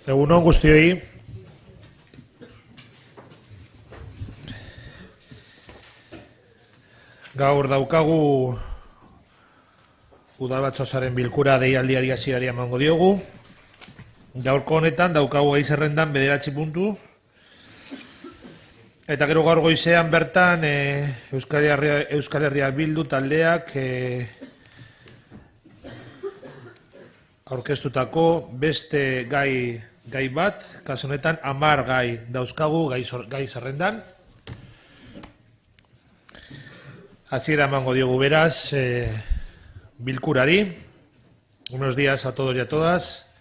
Egun on guztioi. Gaur daukagu Udalbatzosaren bilkura deialdiari hasiera emango diogu. Gaurko honetan daukagu gai zerrendan 9 puntu. Eta gero gaur goizean bertan Euskal Herria Bildu taldeak aurkeztutako beste gai bat, kasu honetan 10 gai dauzkagu gai zerrendan. Hasiera emango diogu beraz bilkurari. Buenos días a todos y a todas.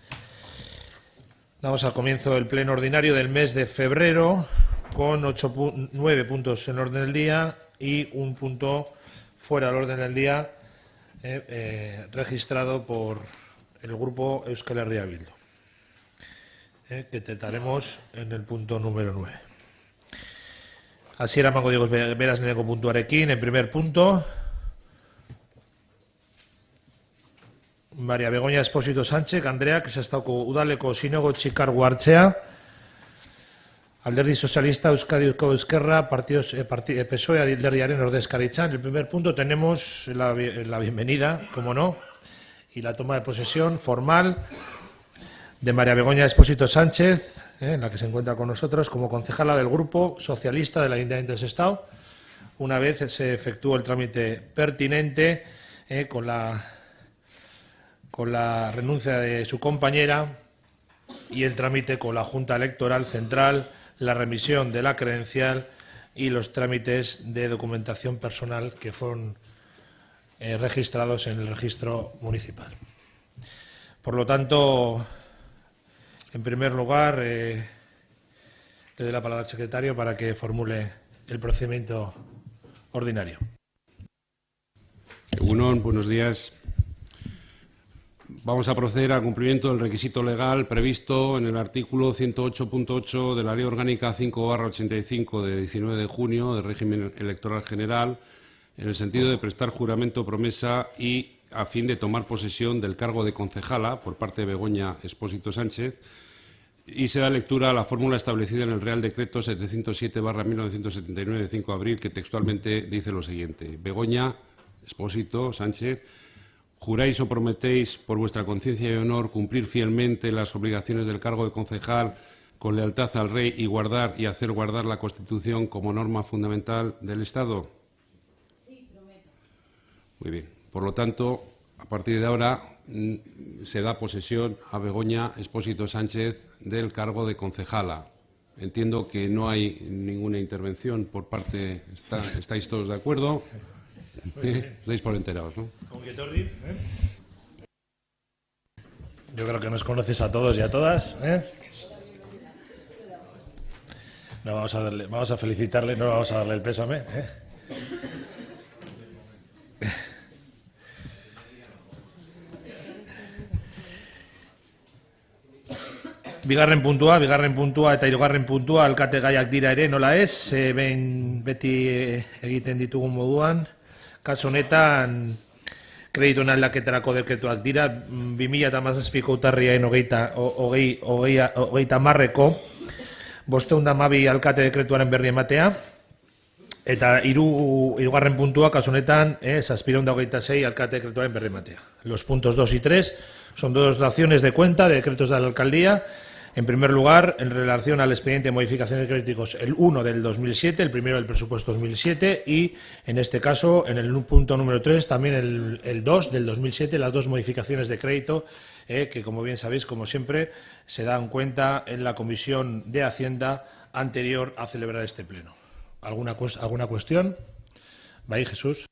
Damos al comienzo del pleno ordinario del mes de febrero con 9 puntos en orden del día y un punto fuera del orden del día registrado por el grupo Euskal Herria Bildu, que trataremos en el punto número 9. Hasiera emango diogu beraz lehenengo puntuarekin. En primer punto, María Begoña Espósito Sánchez Andreak sestauko udaleko zinegotzi kargu hartzea. Alderdi Sozialista, Euskadiko Ezkerra, PSOE alderdiaren ordezkaritzan. En el primer punto tenemos la bienvenida, como no, y la toma de posesión formal de María Begoña Espósito Sánchez, la que se encuentra con nosotros como concejala del Grupo Socialista del Ayuntamiento de Sestao, una vez se efectuó el trámite pertinente con la renuncia de su compañera y el trámite con la Junta Electoral Central, la remisión de la credencial y los trámites de documentación personal que fueron registrados en el registro municipal. Por lo tanto, en primer lugar, le doy la palabra al secretario para que formule el procedimiento ordinario. Egunon, buenos días. Vamos a proceder al cumplimiento del requisito legal previsto en el artículo 108.8 de la Ley Orgánica 5/85 de 19 de junio del régimen electoral general, en el sentido de prestar juramento o promesa y a fin de tomar posesión del cargo de concejala por parte de Begoña Espósito Sánchez, y se da lectura a la fórmula establecida en el Real Decreto 707/1979 de 5 de abril, que textualmente dice lo siguiente: Begoña Espósito Sánchez, ¿juráis o prometéis por vuestra conciencia y honor cumplir fielmente las obligaciones del cargo de concejal con lealtad al Rey y guardar y hacer guardar la Constitución como norma fundamental del Estado? Sí, prometo. Muy bien. Por lo tanto, a partir de ahora se da posesión a Begoña Espósito Sánchez del cargo de concejala. Entiendo que no hay ninguna intervención por parte. ¿Estáis todos de acuerdo? Estáis por enterados, ¿no? Yo creo que nos conoces a todos y a todas, No, vamos a felicitarle, no vamos a darle el pésame, Bigarren puntua eta hirugarren puntua alkate gaiak dira ere, nola ez, beti egiten ditugun moduan. Kasu honetan, kredituen aldaketarako dekretuak dira, 2017ko urtarrilaren 30eko 512 alkate dekretuaren berri ematea, eta hirugarren puntua, kasu honetan, 726 alkate dekretuaren berri ematea. Los puntos 2 y 3 son dos daciones de cuenta de decretos de la alcaldía. En primer lugar, en relación al expediente de modificación de créditos, el 1 del 2007, el primero del presupuesto 2007, y en este caso, en el punto número 3, también el 2 del 2007, las dos modificaciones de crédito, que como bien sabéis, como siempre, se dan cuenta en la Comisión de Hacienda anterior a celebrar este pleno. ¿Alguna cuestión? ¿Va Jesús?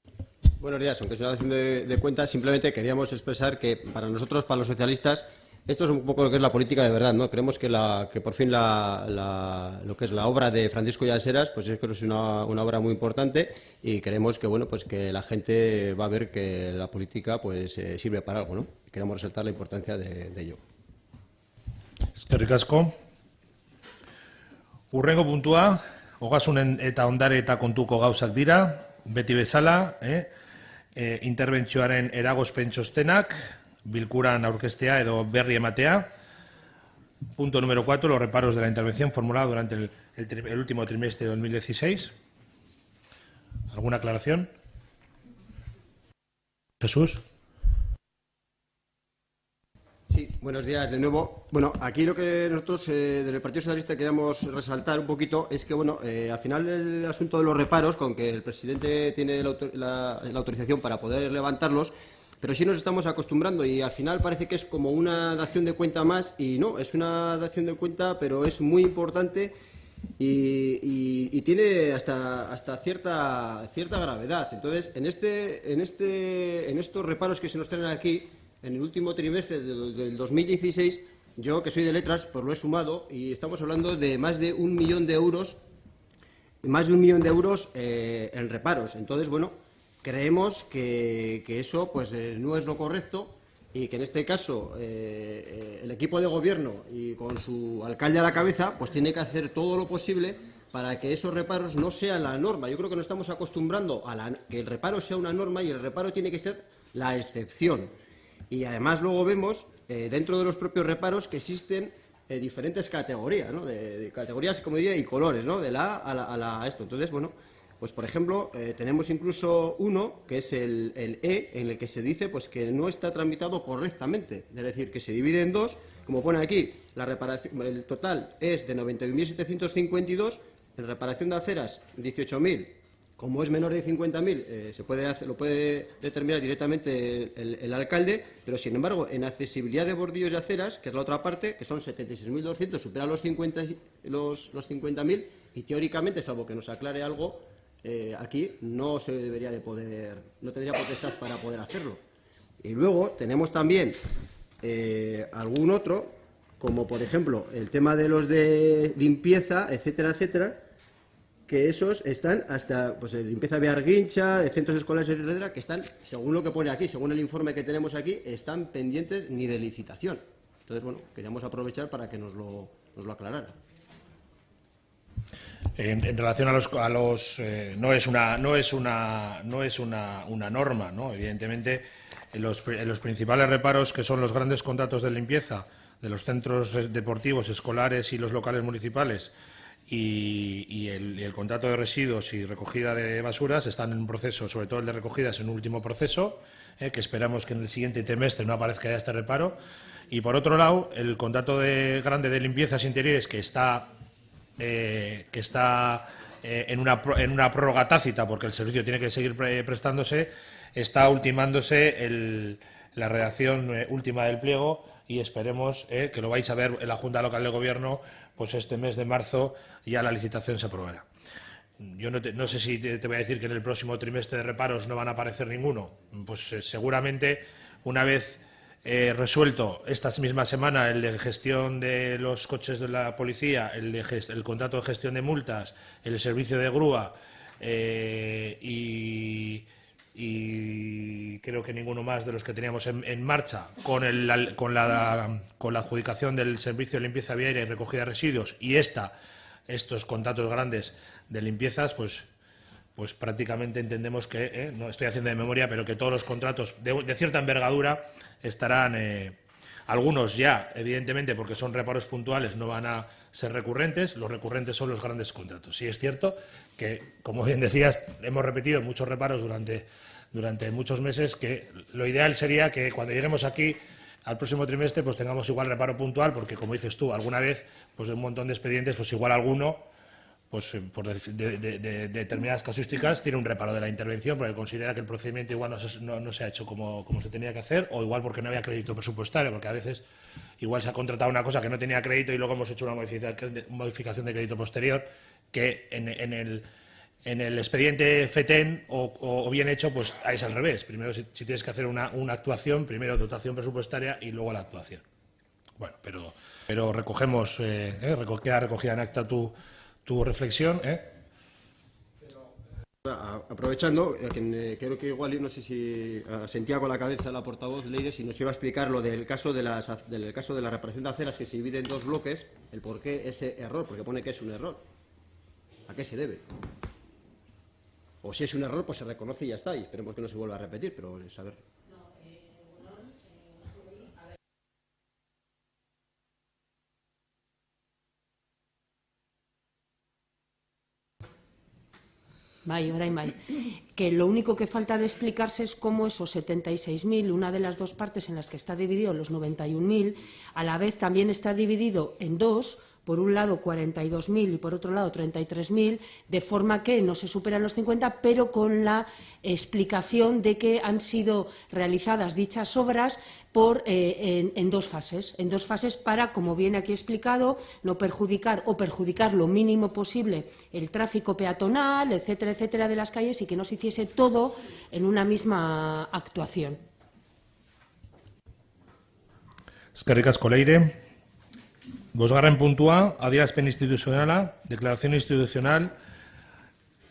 Buenos días, aunque es una dación de cuentas, simplemente queríamos expresar que para nosotros, para los socialistas, esto es un poco lo que es la política de verdad, ¿no? Creemos que por fin lo que es la obra de Francisco Llaseras, pues creo que es una obra muy importante, y creemos que bueno, pues que la gente va a ver que la política pues sirve para algo, ¿no? Queremos resaltar la importancia de ello. Eskerrik asko. Hurrengo puntua, ogasunen eta ondare eta kontuko gauzak dira, beti bezala, interbentzioaren eragozpen txostenak, bilkuran aurkeztea edo berri ematea. Punto número 4, los reparos de la intervención formulada durante el último trimestre de 2016. ¿Alguna aclaración? Jesús. Sí, buenos días de nuevo. Bueno, aquí lo que nosotros del Partido Socialista queríamos resaltar un poquito es que, bueno, al final el asunto de los reparos, con que el presidente tiene la autorización para poder levantarlos, pero sí nos estamos acostumbrando y al final parece que es como una dación de cuenta más y no, es una dación de cuenta, pero es muy importante y tiene hasta cierta gravedad. Entonces, en estos reparos que se nos traen aquí, en el último trimestre del 2016, yo que soy de letras, pues lo he sumado y estamos hablando de más de 1 millón de euros, en reparos. Entonces, bueno, creemos que eso pues no es lo correcto y que en este caso el equipo de gobierno y con su alcalde a la cabeza pues tiene que hacer todo lo posible para que esos reparos no sean la norma. Yo creo que nos estamos acostumbrando a que el reparo sea una norma y el reparo tiene que ser la excepción. Y además luego vemos dentro de los propios reparos que existen diferentes categorías, ¿no? de categorías, como diría, y colores, ¿no? De la A a esto. Entonces, bueno, pues por ejemplo, tenemos incluso uno que es el E, en el que se dice pues que no está tramitado correctamente. Es decir, que se divide en dos, como pone aquí, la reparación, el total es de 91.752, en reparación de aceras 18.000. Como es menor de 50.000, lo puede determinar directamente el alcalde, pero sin embargo, en accesibilidad de bordillos y aceras, que es la otra parte, que son 76.200, supera los 50.000 y teóricamente, salvo que nos aclare algo, aquí no se debería de poder, no tendría potestad para poder hacerlo. Y luego tenemos también algún otro, como por ejemplo el tema de los de limpieza, etcétera, etcétera, que esos están hasta, pues limpieza de Arguincha, de centros escolares, etcétera, que están, según lo que pone aquí, según el informe que tenemos aquí, están pendientes ni de licitación. Entonces, bueno, queríamos aprovechar para que nos lo aclarara. En relación a los no es una norma, ¿no? Evidentemente, en los principales reparos, que son los grandes contratos de limpieza de los centros deportivos, escolares y los locales municipales, y el contrato de residuos y recogida de basuras están en un proceso, sobre todo el de recogida es en un último proceso, que esperamos que en el siguiente trimestre no aparezca ya este reparo. Y por otro lado, el contrato grande de limpiezas interiores que está en una prórroga tácita, porque el servicio tiene que seguir prestándose, está ultimándose la redacción última del pliego y esperemos que lo vais a ver en la Junta Local de Gobierno, pues este mes de marzo ya la licitación se aprobará. Yo no sé si te voy a decir que en el próximo trimestre de reparos no van a aparecer ninguno. Pues seguramente una vez resuelto esta misma semana el de gestión de los coches de la policía, el contrato de gestión de multas, el servicio de grúa y creo que ninguno más de los que teníamos en marcha con la adjudicación del servicio de limpieza viaria y recogida de residuos y estos contratos grandes de limpiezas, pues prácticamente entendemos que, no estoy haciendo de memoria, pero que todos los contratos de cierta envergadura estarán, algunos ya, evidentemente, porque son reparos puntuales, no van a ser recurrentes, los recurrentes son los grandes contratos. Sí es cierto que, como bien decías, hemos repetido muchos reparos durante muchos meses, que lo ideal sería que cuando lleguemos aquí al próximo trimestre pues tengamos igual reparo puntual, porque como dices tú, alguna vez pues de un montón de expedientes, pues igual alguno pues por de determinadas casuísticas tiene un reparo de la intervención porque considera que el procedimiento igual no se ha hecho como se tenía que hacer, o igual porque no había crédito presupuestario, porque a veces igual se ha contratado una cosa que no tenía crédito y luego hemos hecho una modificación de crédito posterior que en el expediente FETEN o bien hecho, pues es al revés. Primero, si tienes que hacer una actuación, primero dotación presupuestaria y luego la actuación. Bueno, pero recogemos, queda recogida en acta tu reflexión. Aprovechando, creo que igual, no sé si sentía con la cabeza la portavoz Leire, si nos iba a explicar lo del caso de la reparación de aceras que se divide en dos bloques, el por qué ese error, porque pone que es un error. ¿A qué se debe? O si es un error, pues se reconoce y ya está, y esperemos que no se vuelva a repetir, pero saber. Bai, orain bai. Que lo único que falta de explicarse es cómo esos 76.000, una de las dos partes en las que está dividido, los 91.000, a la vez también está dividido en dos, por un lado 42.000 y por otro lado 33.000, de forma que no se superan los 50, pero con la explicación de que han sido realizadas dichas obras en dos fases para, como viene aquí explicado, no perjudicar o perjudicar lo mínimo posible el tráfico peatonal, etcétera, etcétera, de las calles y que no se hiciese todo en una misma actuación. Eskerrik asko, Leire. Bosgarren puntua, adierazpen institucionala, declaración institucional,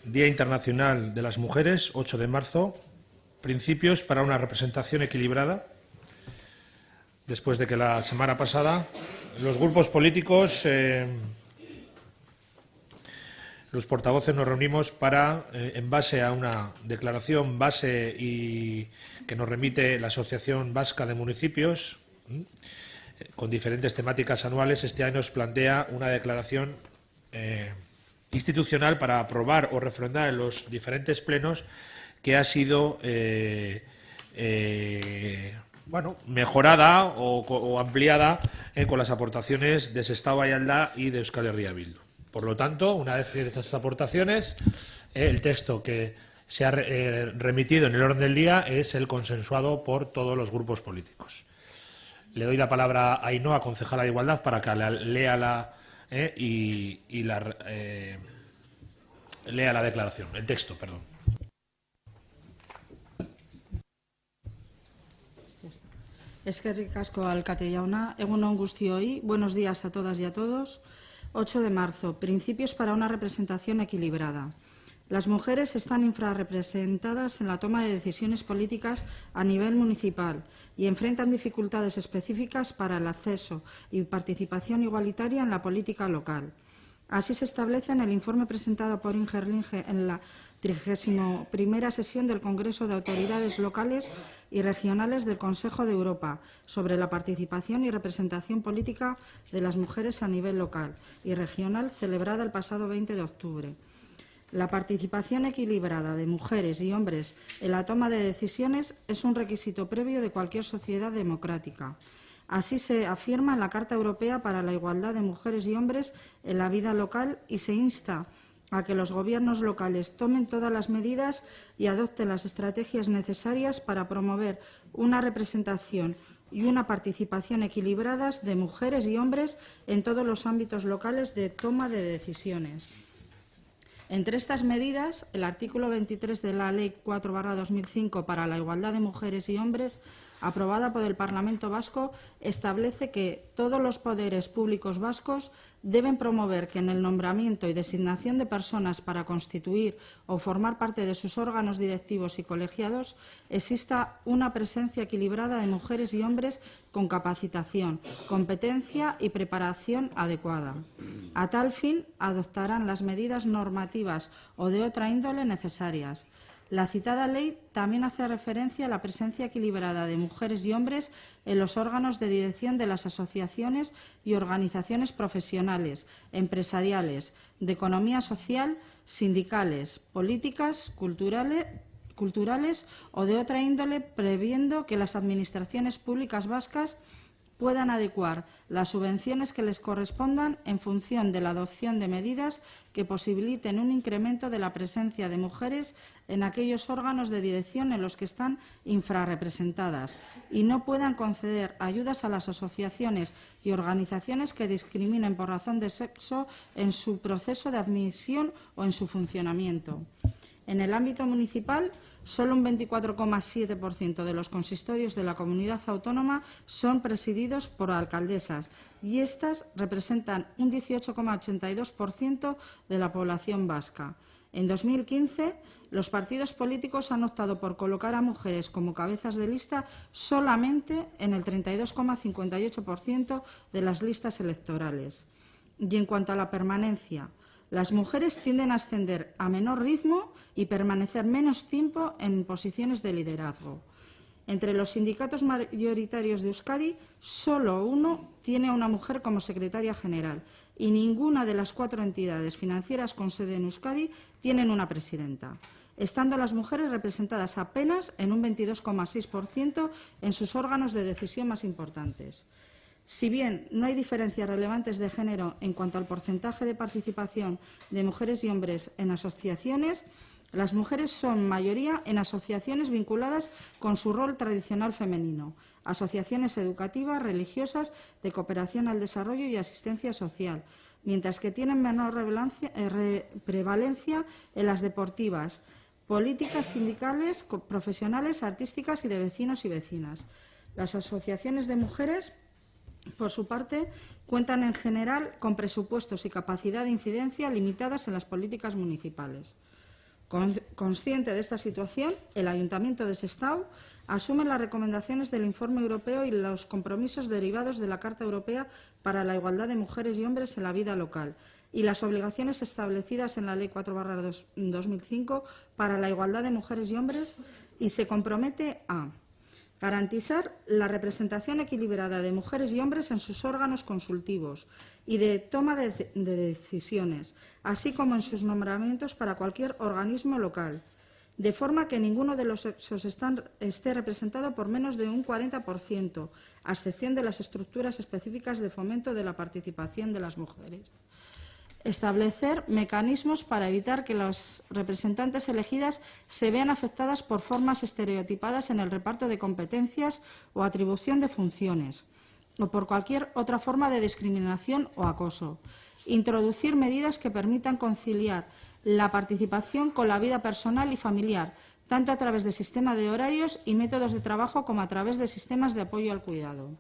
Día Internacional de las Mujeres, 8 de marzo, principios para una representación equilibrada. Después de que la semana pasada los grupos políticos, los portavoces nos reunimos para, en base a una declaración base y que nos remite la Asociación Vasca de Municipios, con diferentes temáticas anuales, este año nos plantea una declaración institucional para aprobar o refrendar en los diferentes plenos que ha sido mejorada o ampliada con las aportaciones de Sestao Ayalda y de Euskal Herria Bildu. Por lo tanto, una vez hechas esas aportaciones, el texto que se ha remitido en el orden del día es el consensuado por todos los grupos políticos. Le doy la palabra a Ainhoa, concejala de Igualdad, para que lea la declaración, el texto, perdón. Eskerrik asko, alkate jauna. Egun on guztioi. Buenos días a todas y a todos. 8 de marzo. Principios para una representación equilibrada. Las mujeres están infrarrepresentadas en la toma de decisiones políticas a nivel municipal y enfrentan dificultades específicas para el acceso y participación igualitaria en la política local. Así se establece en el informe presentado por Inger Linge en la 31ª sesión del Congreso de Autoridades Locales y Regionales del Consejo de Europa sobre la participación y representación política de las mujeres a nivel local y regional, celebrada el pasado 20 de octubre. La participación equilibrada de mujeres y hombres en la toma de decisiones es un requisito previo de cualquier sociedad democrática. Así se afirma en la Carta Europea para la Igualdad de Mujeres y Hombres en la vida local y se insta a que los gobiernos locales tomen todas las medidas y adopten las estrategias necesarias para promover una representación y una participación equilibradas de mujeres y hombres en todos los ámbitos locales de toma de decisiones. Entre estas medidas, el artículo 23 de la Ley 4/2005 para la igualdad de mujeres y hombres, aprobada por el Parlamento Vasco, establece que todos los poderes públicos vascos deben promover que en el nombramiento y designación de personas para constituir o formar parte de sus órganos directivos y colegiados exista una presencia equilibrada de mujeres y hombres con capacitación, competencia y preparación adecuada. A tal fin, adoptarán las medidas normativas o de otra índole necesarias. La citada ley también hace referencia a la presencia equilibrada de mujeres y hombres en los órganos de dirección de las asociaciones y organizaciones profesionales, empresariales, de economía social, sindicales, políticas, culturales o de otra índole, previendo que las administraciones públicas vascas puedan adecuar las subvenciones que les correspondan en función de la adopción de medidas que posibiliten un incremento de la presencia de mujeres en aquellos órganos de dirección en los que están infrarrepresentadas y no puedan conceder ayudas a las asociaciones y organizaciones que discriminen por razón de sexo en su proceso de admisión o en su funcionamiento. En el ámbito municipal, solo un 24,7% de los consistorios de la comunidad autónoma son presididos por alcaldesas y estas representan un 18,82% de la población vasca. En 2015, los partidos políticos han optado por colocar a mujeres como cabezas de lista solamente en el 32,58% de las listas electorales. Y en cuanto a la permanencia, las mujeres tienden a ascender a menor ritmo y permanecer menos tiempo en posiciones de liderazgo. Entre los sindicatos mayoritarios de Euskadi, solo uno tiene a una mujer como secretaria general y ninguna de las 4 entidades financieras con sede en Euskadi tienen una presidenta, estando las mujeres representadas apenas en un 22,6% en sus órganos de decisión más importantes. Si bien no hay diferencias relevantes de género en cuanto al porcentaje de participación de mujeres y hombres en asociaciones, las mujeres son mayoría en asociaciones vinculadas con su rol tradicional femenino, asociaciones educativas, religiosas, de cooperación al desarrollo y asistencia social, mientras que tienen menor prevalencia en las deportivas, políticas sindicales, profesionales, artísticas y de vecinos y vecinas. Las asociaciones de mujeres, por su parte, cuentan en general con presupuestos y capacidad de incidencia limitadas en las políticas municipales. Consciente de esta situación, el Ayuntamiento de Sestao asume las recomendaciones del Informe Europeo y los compromisos derivados de la Carta Europea para la Igualdad de Mujeres y Hombres en la Vida Local y las obligaciones establecidas en la Ley 4/2005 para la igualdad de mujeres y hombres y se compromete a garantizar la representación equilibrada de mujeres y hombres en sus órganos consultivos y de toma de decisiones, así como en sus nombramientos para cualquier organismo local, de forma que ninguno de los sexos esté representado por menos de un 40%, a excepción de las estructuras específicas de fomento de la participación de las mujeres. Establecer mecanismos para evitar que las representantes elegidas se vean afectadas por formas estereotipadas en el reparto de competencias o atribución de funciones, o por cualquier otra forma de discriminación o acoso. Introducir medidas que permitan conciliar la participación con la vida personal y familiar, tanto a través de sistemas de horarios y métodos de trabajo como a través de sistemas de apoyo al cuidado.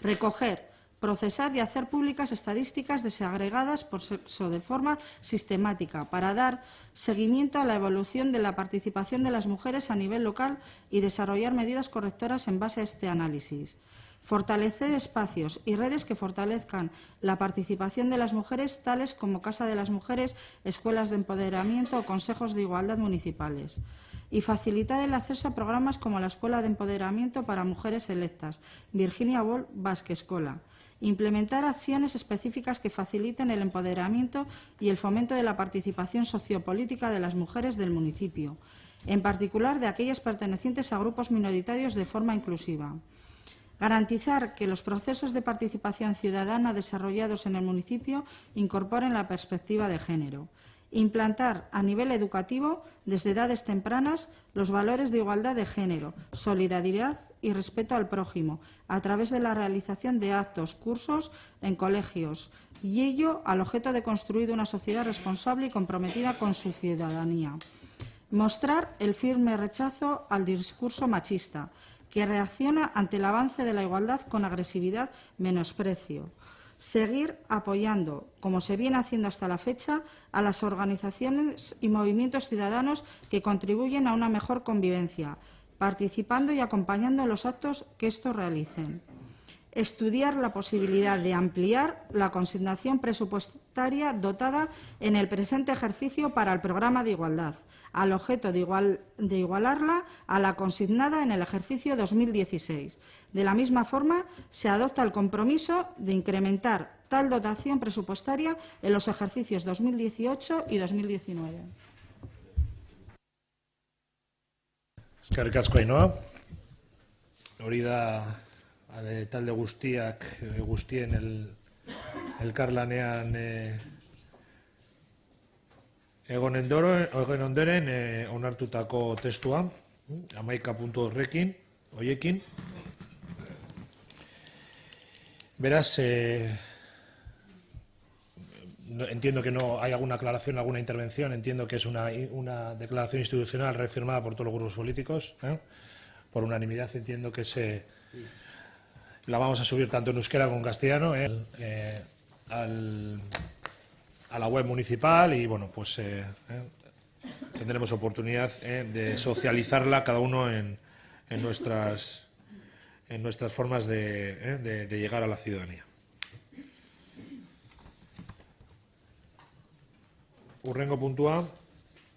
Recoger, procesar y hacer públicas estadísticas desagregadas por sexo de forma sistemática para dar seguimiento a la evolución de la participación de las mujeres a nivel local y desarrollar medidas correctoras en base a este análisis. Fortalecer espacios y redes que fortalezcan la participación de las mujeres, tales como Casa de las Mujeres, escuelas de empoderamiento o consejos de igualdad municipales. Y facilitar el acceso a programas como la Escuela de Empoderamiento para Mujeres Electas, Virginia Woolf Basque Escola. Implementar acciones específicas que faciliten el empoderamiento y el fomento de la participación sociopolítica de las mujeres del municipio, en particular de aquellas pertenecientes a grupos minoritarios de forma inclusiva. Garantizar que los procesos de participación ciudadana desarrollados en el municipio incorporen la perspectiva de género. Implantar a nivel educativo, desde edades tempranas, los valores de igualdad de género, solidaridad y respeto al prójimo, a través de la realización de actos, cursos en colegios, y ello al objeto de construir una sociedad responsable y comprometida con su ciudadanía. Mostrar el firme rechazo al discurso machista, que reacciona ante el avance de la igualdad con agresividad, menosprecio. Seguir apoyando, como se viene haciendo hasta la fecha, a las organizaciones y movimientos ciudadanos que contribuyen a una mejor convivencia, participando y acompañando en los actos que estos realicen. Estudiar la posibilidad de ampliar la consignación presupuestaria dotada en el presente ejercicio para el programa de igualdad, al objeto de igualarla a la consignada en el ejercicio 2016. De la misma forma, se adopta el compromiso de incrementar tal dotación presupuestaria en los ejercicios 2018 y 2019. Eskerrik asko, Ainhoa. Hori da talde guztien elkarlanean egon ondoren onartutako testua, 11 puntu horiekin. Beraz, entiendo que no hay alguna aclaración, alguna intervención. Entiendo que es una declaración institucional reafirmada por todos los grupos políticos, por unanimidad. Entiendo que la vamos a subir tanto en euskera como en castellano a la web municipal y bueno, pues tendremos oportunidad de socializarla cada uno en nuestras formas de llegar a la ciudadanía. Hurrengo puntua,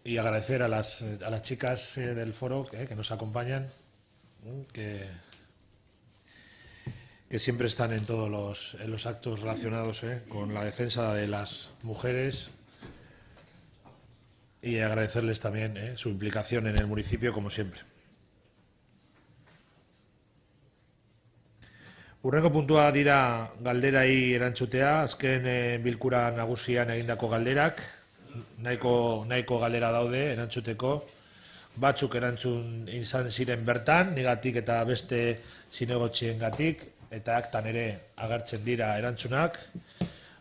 y agradecer a las chicas del foro que nos acompañan. que siempre están en todos los actos relacionados con la defensa de las mujeres, y agradecerles también su implicación en el municipio, como siempre. Hurrengo puntua dira galderai erantzutea, azken bilkura nagusian egindako galderak, nahiko galdera daude erantzuteko, batzuk erantzun izan ziren bertan, nigatik eta beste zinegotxiengatik, eta aktan ere agertzen dira erantzunak,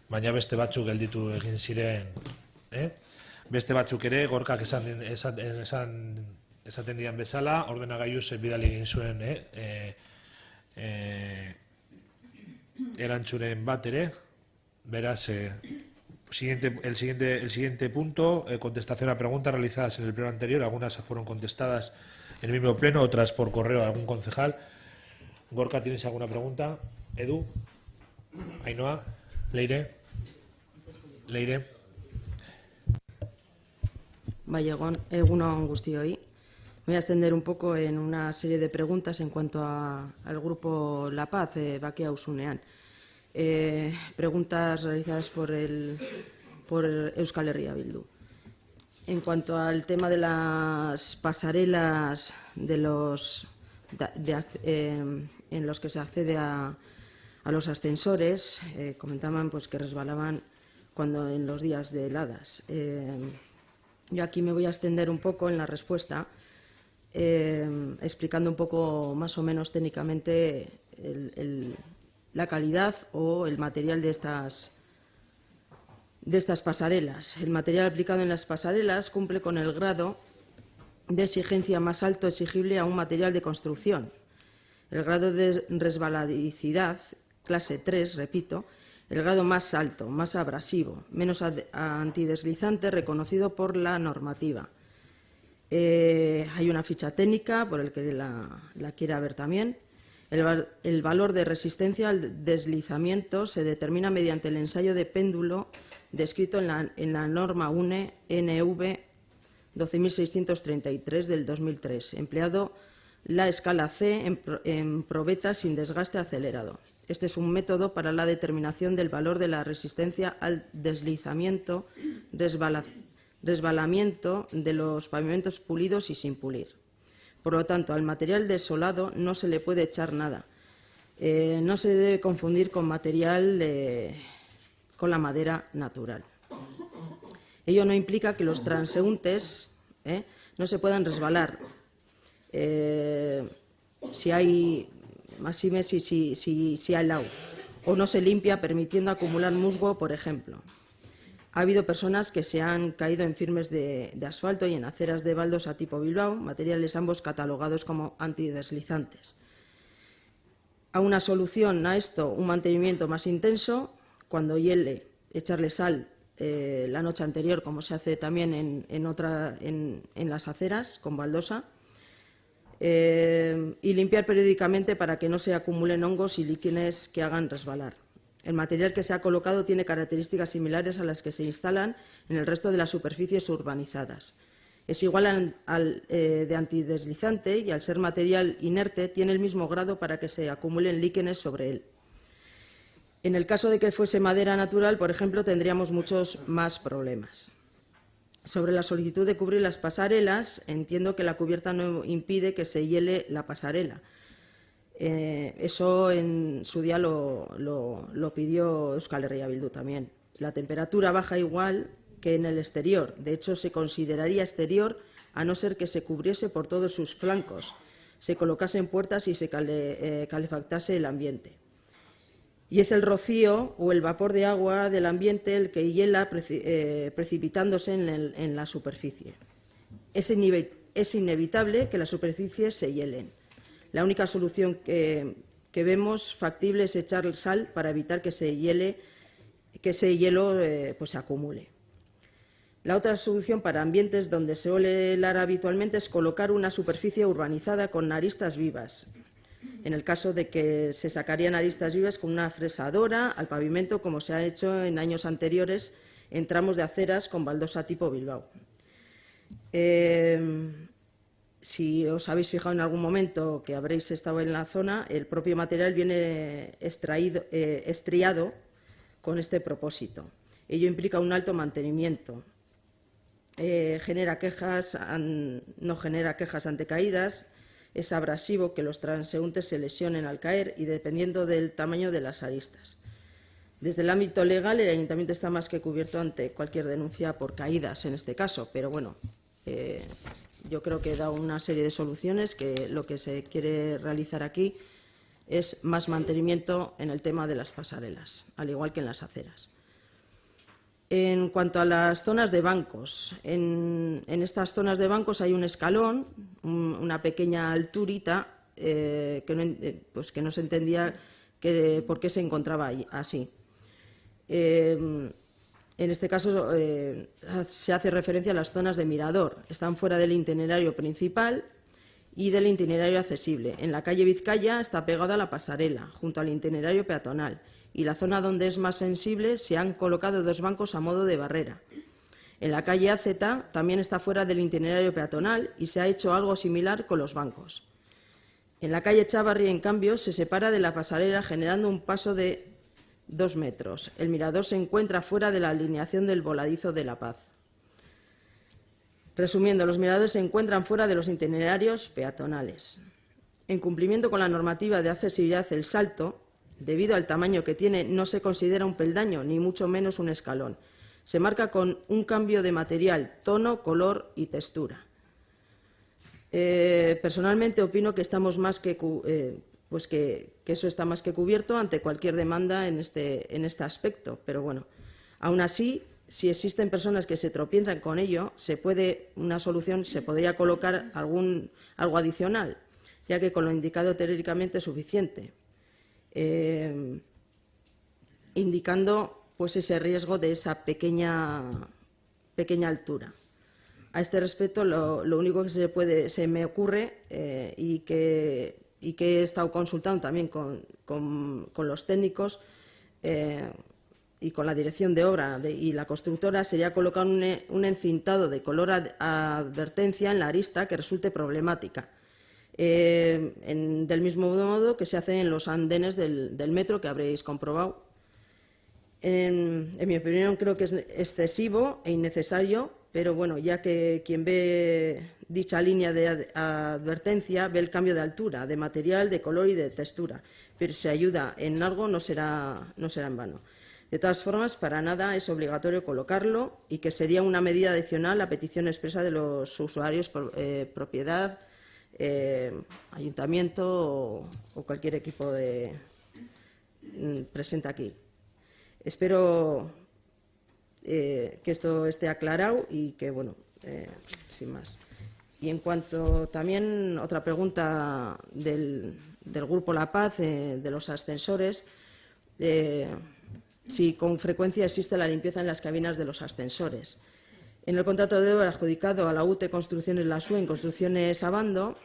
baina beste batzuk gelditu egin ziren, beste batzuk ere, Gorkak esaten dian bezala, ordenagailuz bidali egin zuen erantzunen bat ere, beraz, el siguiente punto, contestación a preguntas realizadas en el pleno anterior, algunas fueron contestadas en el mismo pleno, otras por correo a algún concejal. Gorka, ¿tienes alguna pregunta? Edu, Ainhoa, Leire. Egunon guztioi. Me voy a extender un poco en una serie de preguntas en cuanto al grupo La Paz, Bakea Usunean. Preguntas realizadas por Euskal Herria Bildu. En cuanto al tema de las pasarelas en los que se accede a los ascensores, comentaban pues que resbalaban cuando en los días de heladas. Yo aquí me voy a extender un poco en la respuesta, explicando un poco más o menos técnicamente la calidad o el material de estas pasarelas. El material aplicado en las pasarelas cumple con el grado de exigencia más alto exigible a un material de construcción. El grado de resbaladicidad, clase 3, repito, el grado más alto, más abrasivo, menos antideslizante reconocido por la normativa. Hay una ficha técnica por el que la quiera ver también. El valor de resistencia al deslizamiento se determina mediante el ensayo de péndulo descrito en la norma UNE NV 12.633 del 2003, empleado la escala C en probetas sin desgaste acelerado. Este es un método para la determinación del valor de la resistencia al deslizamiento, resbalamiento de los pavimentos pulidos y sin pulir. Por lo tanto, al material desolado no se le puede echar nada. No se debe confundir con material con la madera natural. Ello no implica que los transeúntes no se puedan resbalar. Si hay helado o no se limpia, permitiendo acumular musgo, por ejemplo. Ha habido personas que se han caído en firmes de asfalto y en aceras de baldosa tipo Bilbao, materiales ambos catalogados como antideslizantes. A una solución a esto, un mantenimiento más intenso, cuando hiele, echarle sal la noche anterior, como se hace también en las aceras con baldosa, y limpiar periódicamente para que no se acumulen hongos y líquenes que hagan resbalar. El material que se ha colocado tiene características similares a las que se instalan en el resto de las superficies urbanizadas. Es igual al de antideslizante y, al ser material inerte, tiene el mismo grado para que se acumulen líquenes sobre él. En el caso de que fuese madera natural, por ejemplo, tendríamos muchos más problemas. Sobre la solicitud de cubrir las pasarelas, entiendo que la cubierta no impide que se hiele la pasarela. Eso en su día lo pidió Euskal Herria Bildu también. La temperatura baja igual que en el exterior. De hecho, se consideraría exterior a no ser que se cubriese por todos sus flancos, se colocasen puertas y se calefactase el ambiente. Y es el rocío o el vapor de agua del ambiente el que hiela precipitándose en la superficie. Es inevitable que las superficies se hielen. La única solución que vemos factible es echar sal para evitar que ese hielo se acumule. La otra solución para ambientes donde se suele helar habitualmente es colocar una superficie urbanizada con aristas vivas. En el caso de que se sacarían aristas vivas con una fresadora al pavimento, como se ha hecho en años anteriores en tramos de aceras con baldosa tipo Bilbao. Si os habéis fijado en algún momento que habréis estado en la zona, el propio material viene estriado con este propósito. Ello implica un alto mantenimiento. No genera quejas ante caídas, es abrasivo que los transeúntes se lesionen al caer y dependiendo del tamaño de las aristas. Desde el ámbito legal, el Ayuntamiento está más que cubierto ante cualquier denuncia por caídas en este caso, pero bueno, yo creo que he dado una serie de soluciones que lo que se quiere realizar aquí es más mantenimiento en el tema de las pasarelas, al igual que en las aceras. En cuanto a las zonas de bancos, en estas zonas de bancos hay un escalón, una pequeña alturita que no se entendía por qué se encontraba así. En este caso se hace referencia a las zonas de mirador. Están fuera del itinerario principal y del itinerario accesible. En la calle Vizcaya está pegada a la pasarela, junto al itinerario peatonal. Y la zona donde es más sensible se han colocado 2 bancos a modo de barrera. En la calle AZ también está fuera del itinerario peatonal y se ha hecho algo similar con los bancos. En la calle Chavarri, en cambio, se separa de la pasarela generando un paso de 2 metros. El mirador se encuentra fuera de la alineación del voladizo de La Paz. Resumiendo, los miradores se encuentran fuera de los itinerarios peatonales. En cumplimiento con la normativa de accesibilidad, el salto, debido al tamaño que tiene, no se considera un peldaño, ni mucho menos un escalón. Se marca con un cambio de material, tono, color y textura. Personalmente opino que estamos más que eso está más que cubierto ante cualquier demanda en este aspecto. Pero bueno, aún así, si existen personas que se tropiezan con ello, una solución se podría colocar algo adicional, ya que con lo indicado teóricamente es suficiente. Indicando pues ese riesgo de esa pequeña altura. A este respecto, lo único que se me ocurre y que he estado consultando también con los técnicos y con la dirección de obra y la constructora sería colocar un encintado de color advertencia en la arista que resulte problemática. Del mismo modo que se hace en los andenes del metro, que habréis comprobado. En mi opinión, creo que es excesivo e innecesario, pero bueno, ya que quien ve dicha línea de advertencia ve el cambio de altura, de material, de color y de textura, pero si ayuda en algo no será en vano. De todas formas, para nada es obligatorio colocarlo y que sería una medida adicional a petición expresa de los usuarios por propiedad, ayuntamiento o cualquier equipo presente aquí. Espero que esto esté aclarado y que, bueno, sin más. Y en cuanto también otra pregunta del Grupo La Paz, de los ascensores, si con frecuencia existe la limpieza en las cabinas de los ascensores. En el contrato de obra adjudicado a la UTE Construcciones Lasue en Construcciones Abando,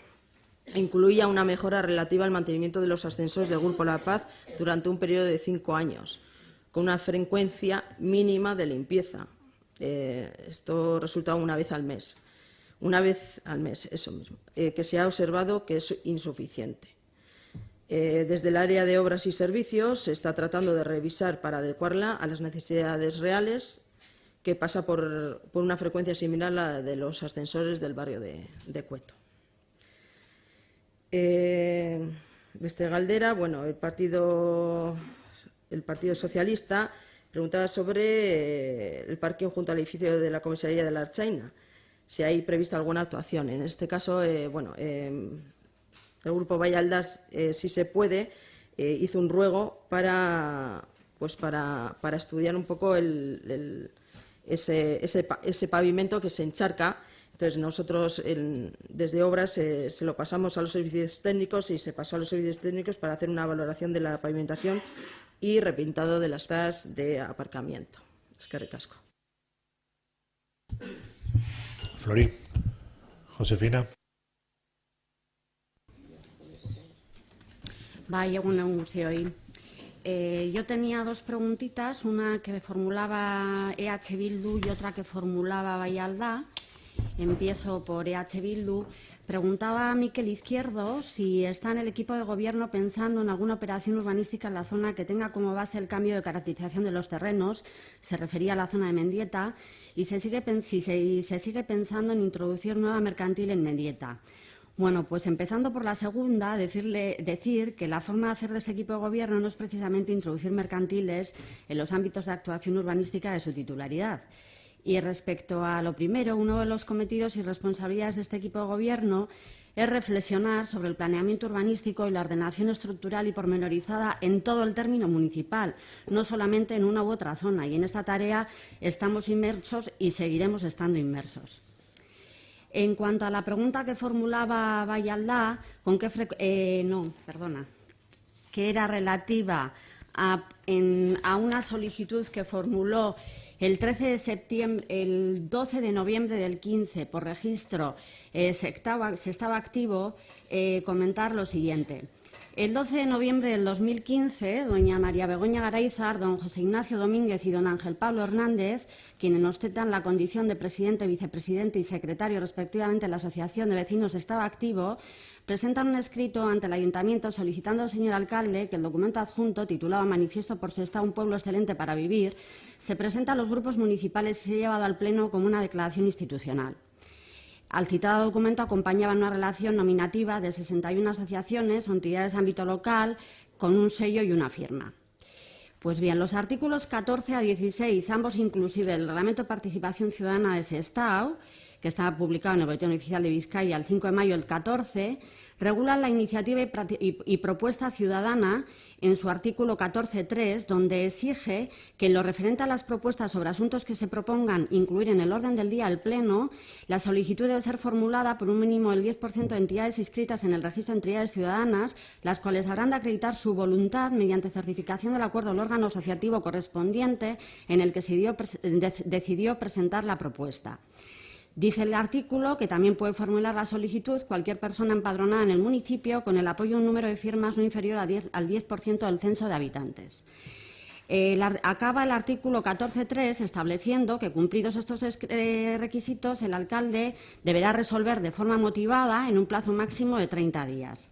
incluía una mejora relativa al mantenimiento de los ascensores del Grupo La Paz durante un periodo de 5 años, con una frecuencia mínima de limpieza. Esto resulta una vez al mes. Una vez al mes, eso mismo, que se ha observado que es insuficiente. Desde el área de obras y servicios se está tratando de revisar para adecuarla a las necesidades reales, que pasa por una frecuencia similar a la de los ascensores del barrio de Cueto. Beste galdera, bueno, el Partido Socialista preguntaba sobre el parking junto al edificio de la comisaría de la Ertzaintza, si hay prevista alguna actuación. En este caso, el Grupo Vallaldas, si se puede, hizo un ruego para estudiar un poco ese pavimento que se encharca. Entonces, nosotros desde Obras se lo pasamos a los servicios técnicos y se pasó a los servicios técnicos para hacer una valoración de la pavimentación y repintado de las zonas de aparcamiento. Eskerrik asko. Flori, Josefina. Bai, egun guztioi. Yo tenía 2 preguntitas, una que formulaba EH Bildu y otra que formulaba Vallalda. Empiezo por EH Bildu. Preguntaba a Miquel Izquierdo si está en el equipo de gobierno pensando en alguna operación urbanística en la zona que tenga como base el cambio de caracterización de los terrenos, se refería a la zona de Mendieta, y si se sigue pensando en introducir nueva mercantil en Mendieta. Bueno, pues empezando por la segunda, decir que la forma de hacer de este equipo de gobierno no es precisamente introducir mercantiles en los ámbitos de actuación urbanística de su titularidad. Y respecto a lo primero, uno de los cometidos y responsabilidades de este equipo de gobierno es reflexionar sobre el planeamiento urbanístico y la ordenación estructural y pormenorizada en todo el término municipal, no solamente en una u otra zona. Y en esta tarea estamos inmersos y seguiremos estando inmersos. En cuanto a la pregunta que formulaba Bayaldá, que era relativa a una solicitud que formuló el 12 de noviembre del 15 por registro, se estaba activo, comentar lo siguiente. El 12 de noviembre del 2015, doña María Begoña Garáizar, don José Ignacio Domínguez y don Ángel Pablo Hernández, quienes ostentan la condición de presidente, vicepresidente y secretario respectivamente de la Asociación de Vecinos de Estado Activo, presentan un escrito ante el Ayuntamiento solicitando al señor alcalde que el documento adjunto, titulado Manifiesto por Sestao, un pueblo excelente para vivir, se presenta a los grupos municipales y sea llevado al Pleno como una declaración institucional. Al citado documento acompañaba una relación nominativa de 61 asociaciones o entidades de ámbito local con un sello y una firma. Pues bien, los artículos 14 a 16, ambos inclusive el Reglamento de Participación Ciudadana de Sestao, que está publicado en el Boletín Oficial de Vizcaya el 5 de mayo del 14, regulan la iniciativa y propuesta ciudadana en su artículo 14.3, donde exige que en lo referente a las propuestas sobre asuntos que se propongan incluir en el orden del día del Pleno, la solicitud debe ser formulada por un mínimo del 10% de entidades inscritas en el registro de entidades ciudadanas, las cuales habrán de acreditar su voluntad mediante certificación del acuerdo del órgano asociativo correspondiente en el que se decidió presentar la propuesta. Dice el artículo que también puede formular la solicitud cualquier persona empadronada en el municipio con el apoyo de un número de firmas no inferior al 10% del censo de habitantes. Acaba el artículo 14.3 estableciendo que, cumplidos estos requisitos, el alcalde deberá resolver de forma motivada en un plazo máximo de 30 días.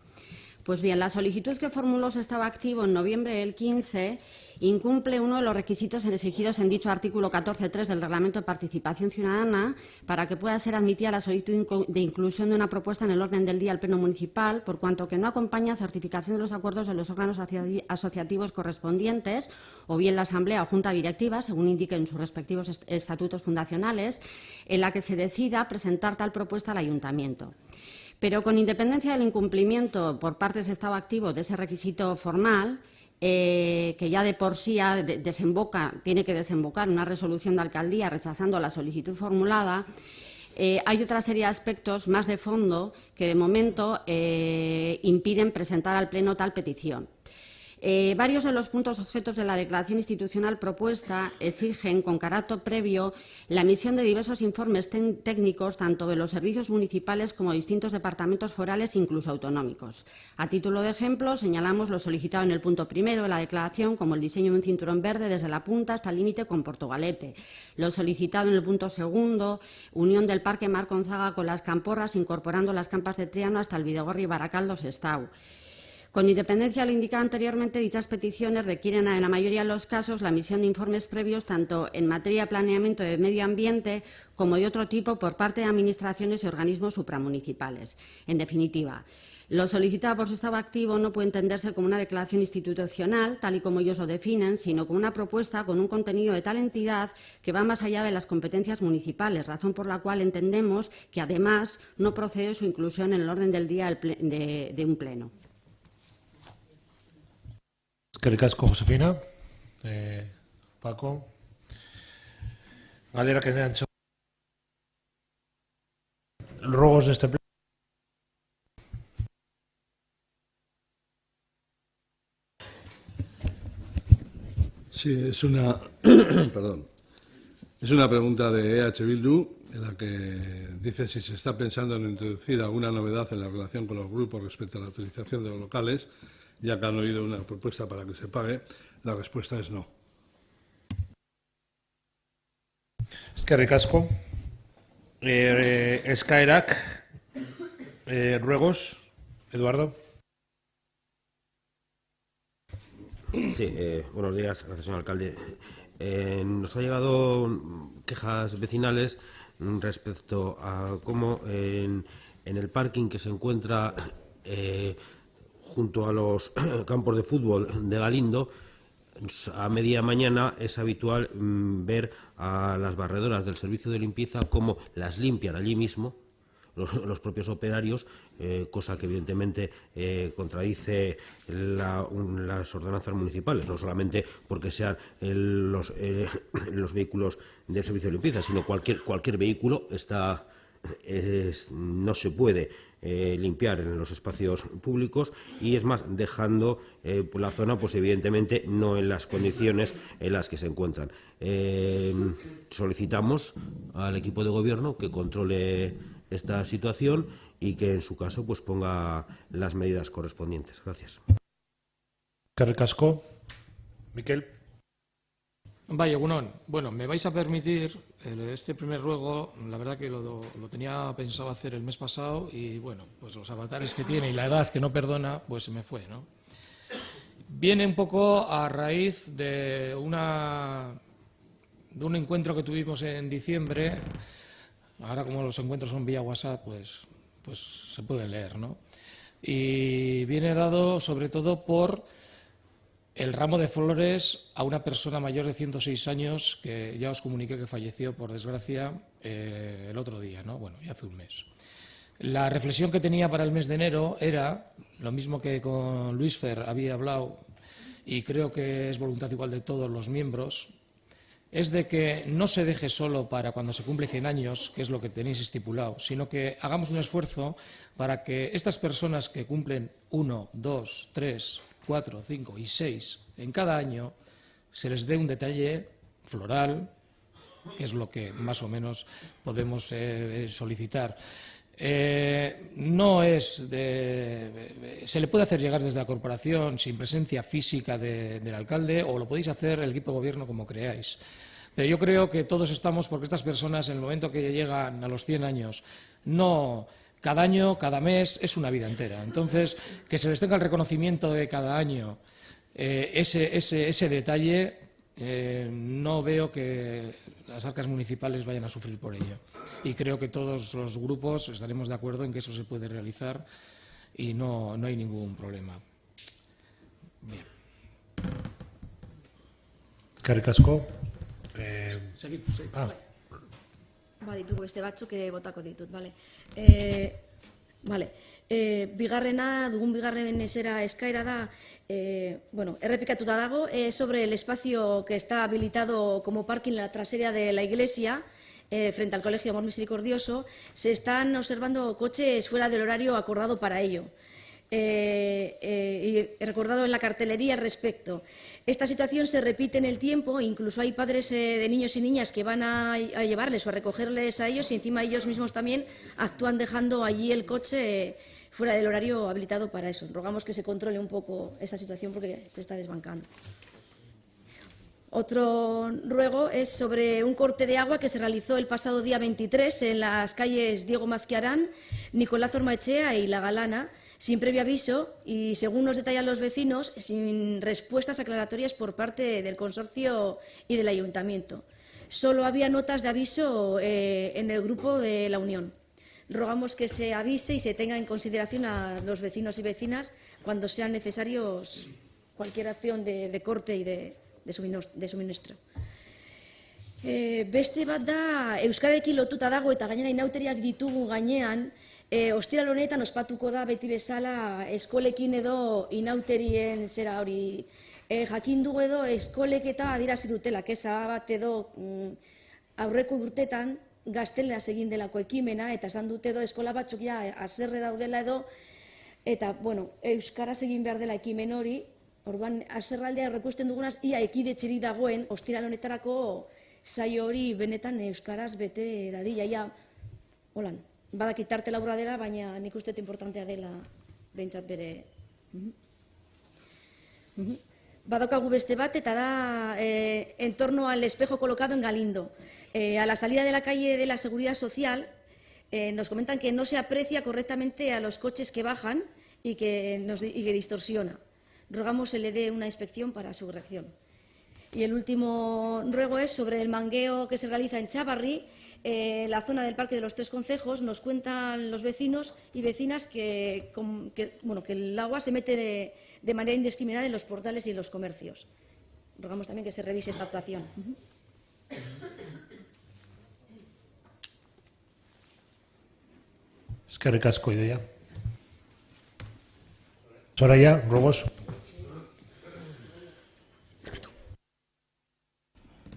Pues bien, la solicitud que formuló Sestao Activo en noviembre del 15 incumple uno de los requisitos exigidos en dicho artículo 14.3 del Reglamento de Participación Ciudadana para que pueda ser admitida la solicitud de inclusión de una propuesta en el orden del día del Pleno Municipal, por cuanto que no acompaña certificación de los acuerdos de los órganos asociativos correspondientes, o bien la Asamblea o Junta Directiva, según indiquen sus respectivos estatutos fundacionales, en la que se decida presentar tal propuesta al Ayuntamiento. Pero con independencia del incumplimiento por parte de Sestao Activo de ese requisito formal, que ya de por sí tiene que desembocar en una resolución de alcaldía rechazando la solicitud formulada, hay otra serie de aspectos más de fondo que de momento impiden presentar al Pleno tal petición. Varios de los puntos objetos de la declaración institucional propuesta exigen con carácter previo la emisión de diversos informes técnicos tanto de los servicios municipales como de distintos departamentos forales e incluso autonómicos. A título de ejemplo, señalamos lo solicitado en el punto primero de la declaración, como el diseño de un cinturón verde desde la punta hasta el límite con Portugalete. Lo solicitado en el punto segundo, unión del Parque Mar Gonzaga con las Camporras, incorporando las Campas de Triano hasta el Videgorri y Baracaldo Sestao. Con independencia de lo indicado anteriormente, dichas peticiones requieren, en la mayoría de los casos, la emisión de informes previos tanto en materia de planeamiento de medio ambiente como de otro tipo por parte de administraciones y organismos supramunicipales. En definitiva, lo solicitado por Sestao Activo no puede entenderse como una declaración institucional, tal y como ellos lo definen, sino como una propuesta con un contenido de tal entidad que va más allá de las competencias municipales, razón por la cual entendemos que, además, no procede su inclusión en el orden del día de un pleno. Eskerrik asko, Josefina. Paco. Galdera que han hecho rogos de este pleno. Sí, es una perdón. Es una pregunta de EH Bildu en la que dice si se está pensando en introducir alguna novedad en la relación con los grupos respecto a la utilización de los locales, ya que han oído una propuesta para que se pague. La respuesta es no. Eskerrik asko. Eskaerak Ruegos, Eduardo. Sí, buenos días, gracias, señor alcalde. Nos ha llegado quejas vecinales respecto a cómo en el parking que se encuentra junto a los campos de fútbol de Galindo, a media mañana es habitual ver a las barredoras del servicio de limpieza cómo las limpian allí mismo los propios operarios, cosa que evidentemente contradice las ordenanzas municipales, no solamente porque sean los vehículos del servicio de limpieza, sino cualquier vehículo no se puede limpiar en los espacios públicos, y es más, dejando la zona, pues evidentemente no en las condiciones en las que se encuentran. Solicitamos al equipo de gobierno que controle esta situación y que en su caso pues ponga las medidas correspondientes. Gracias. Eskerrik asko. Miquel. Vaya, Egunon. Bueno, me vais a permitir este primer ruego. La verdad que lo tenía pensado hacer el mes pasado y, bueno, pues los avatares que tiene y la edad que no perdona, pues se me fue, ¿no? Viene un poco a raíz de un encuentro que tuvimos en diciembre. Ahora, como los encuentros son vía WhatsApp, pues se pueden leer, ¿no? Y viene dado sobre todo por el ramo de flores a una persona mayor de 106 años que ya os comuniqué que falleció, por desgracia, el otro día, ¿no? Bueno, ya hace un mes. La reflexión que tenía para el mes de enero era, lo mismo que con Luis Fer había hablado, y creo que es voluntad igual de todos los miembros, es de que no se deje solo para cuando se cumple 100 años, que es lo que tenéis estipulado, sino que hagamos un esfuerzo para que estas personas que cumplen 1, 2, 3, 4, 5 y 6 en cada año, se les dé un detalle floral, que es lo que más o menos podemos solicitar. No es se le puede hacer llegar desde la corporación sin presencia física del alcalde, o lo podéis hacer el equipo de gobierno como creáis. Pero yo creo que todos estamos porque estas personas, en el momento que llegan a los 100 años, no cada año, cada mes, es una vida entera. Entonces, que se les tenga el reconocimiento de cada año, ese detalle, no veo que las arcas municipales vayan a sufrir por ello. Y creo que todos los grupos estaremos de acuerdo en que eso se puede realizar y no hay ningún problema. Bien. Eskerrik asko. Baditugu beste batzuk botako ditut, bale. Dugun bigarren eskaera da, bueno, errepikatuta dago, sobre el espacio que está habilitado como parking en la trasera de la iglesia, frente al Colegio Amor Misericordioso, se están observando coches fuera del horario acordado para ello. Y recordado en la cartelería al respecto. Esta situación se repite en el tiempo, incluso hay padres de niños y niñas que van a llevarles o a recogerles a ellos, y encima ellos mismos también actúan dejando allí el coche fuera del horario habilitado para eso. Rogamos que se controle un poco esa situación porque se está desbancando. Otro ruego es sobre un corte de agua que se realizó el pasado día 23 en las calles Diego Mazquiarán, Nicolás Ormaechea y La Galana, sin previo aviso y, según nos detallan los vecinos, sin respuestas aclaratorias por parte del consorcio y del ayuntamiento. Solo había notas de aviso en el grupo de la Unión. Rogamos que se avise y se tenga en consideración a los vecinos y vecinas cuando sean necesarios cualquier acción de corte y de suministro. Beste bat da, euskararekin lotuta dago eta gainera inauteriak ditugu gainean, ostiral honetan ospatuko da beti bezala eskolekin edo inauterien zera hori. Jakin dugu edo eskolek eta adierazi dutela, kesa bat edo aurreko urtetan gazteleraz egin delako ekimena, eta esan dute edo eskola batzuk ja haserre daudela edo, eta, bueno, euskaraz egin behar dela ekimen hori. Orduan, haserraldea errekusten dugunaz, ia ekidetxerik dagoen ostiral honetarako saio hori benetan euskaraz bete dadila. Ja, holan, badakit arte laburra dela, baina nik uste importantea dela behintzat bere. Badaukagu beste bat, eta da en torno al espejo colocado en Galindo. A la salida de la calle de la Seguridad Social, nos comentan que no se aprecia correctamente a los coches que bajan y que distorsiona. Rogamos se le dé una inspección para su corrección. Y el último ruego es sobre el mangueo que se realiza en Chavarri, la zona del Parque de los Tres Concejos. Nos cuentan los vecinos y vecinas que el agua se mete de manera indiscriminada en los portales y en los comercios. Rogamos también que se revise esta actuación. Eskerrik asko, Idoia. Soraya, ruegos.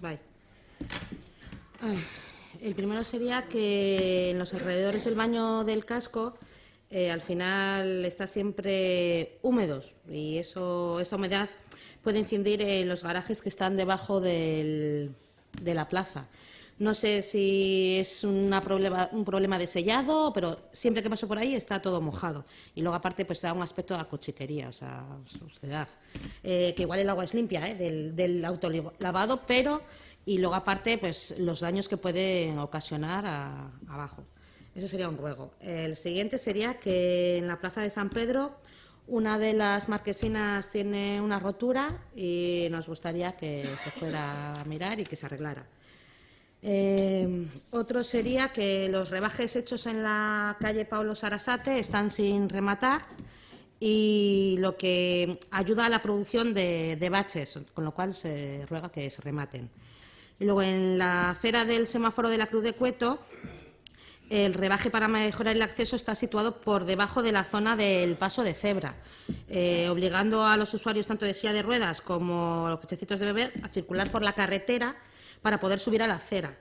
Vale. El primero sería que en los alrededores del baño del casco al final está siempre húmedos y esa humedad puede incidir en los garajes que están debajo de la plaza. No sé si es un problema de sellado, pero siempre que paso por ahí está todo mojado. Y luego, aparte, pues da un aspecto a cochitería, o sea, suciedad. Que igual el agua es limpia, del autolavado, pero... Y luego, aparte, pues los daños que pueden ocasionar abajo. Ese sería un ruego. El siguiente sería que en la plaza de San Pedro una de las marquesinas tiene una rotura y nos gustaría que se fuera a mirar y que se arreglara. Otro sería que los rebajes hechos en la calle Pablo Sarasate están sin rematar y lo que ayuda a la producción de baches, con lo cual se ruega que se rematen. Y luego en la acera del semáforo de la Cruz de Cueto, el rebaje para mejorar el acceso está situado por debajo de la zona del paso de cebra, obligando a los usuarios tanto de silla de ruedas como los cochecitos de bebé a circular por la carretera para poder subir a la acera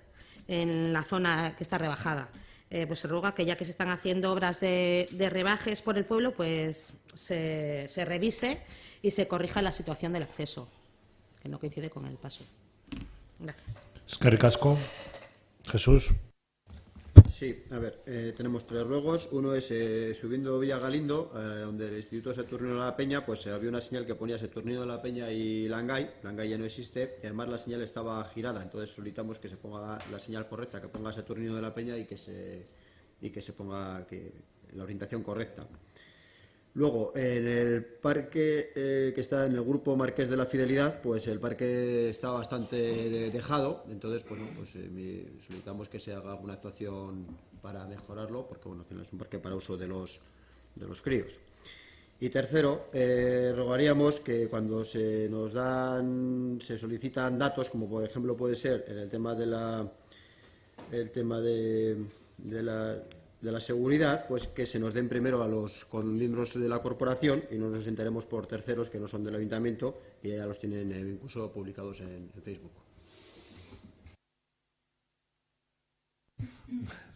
en la zona que está rebajada. Pues se ruega que ya que se están haciendo obras de rebajes por el pueblo, pues se revise y se corrija la situación del acceso, que no coincide con el paso. Gracias. Eskerrik asko. Jesús. Sí, a ver, tenemos tres ruegos. Uno es subiendo Villa Galindo, donde el Instituto Saturnino de la Peña, pues había una señal que ponía Saturnino de la Peña y Langay. Langay ya no existe, y además la señal estaba girada, entonces solicitamos que se ponga la señal correcta, que ponga Saturnino de la Peña y que se ponga la orientación correcta. Luego, en el parque que está en el grupo Marqués de la Fidelidad, pues el parque está bastante dejado, entonces pues solicitamos que se haga alguna actuación para mejorarlo, porque bueno, al final es un parque para uso de los críos. Y tercero, rogaríamos que cuando se solicitan datos, como por ejemplo puede ser en el tema de la seguridad, pues que se nos den primero a los miembros de la corporación y no nos enteremos por terceros que no son del ayuntamiento y ya los tienen incluso publicados en Facebook.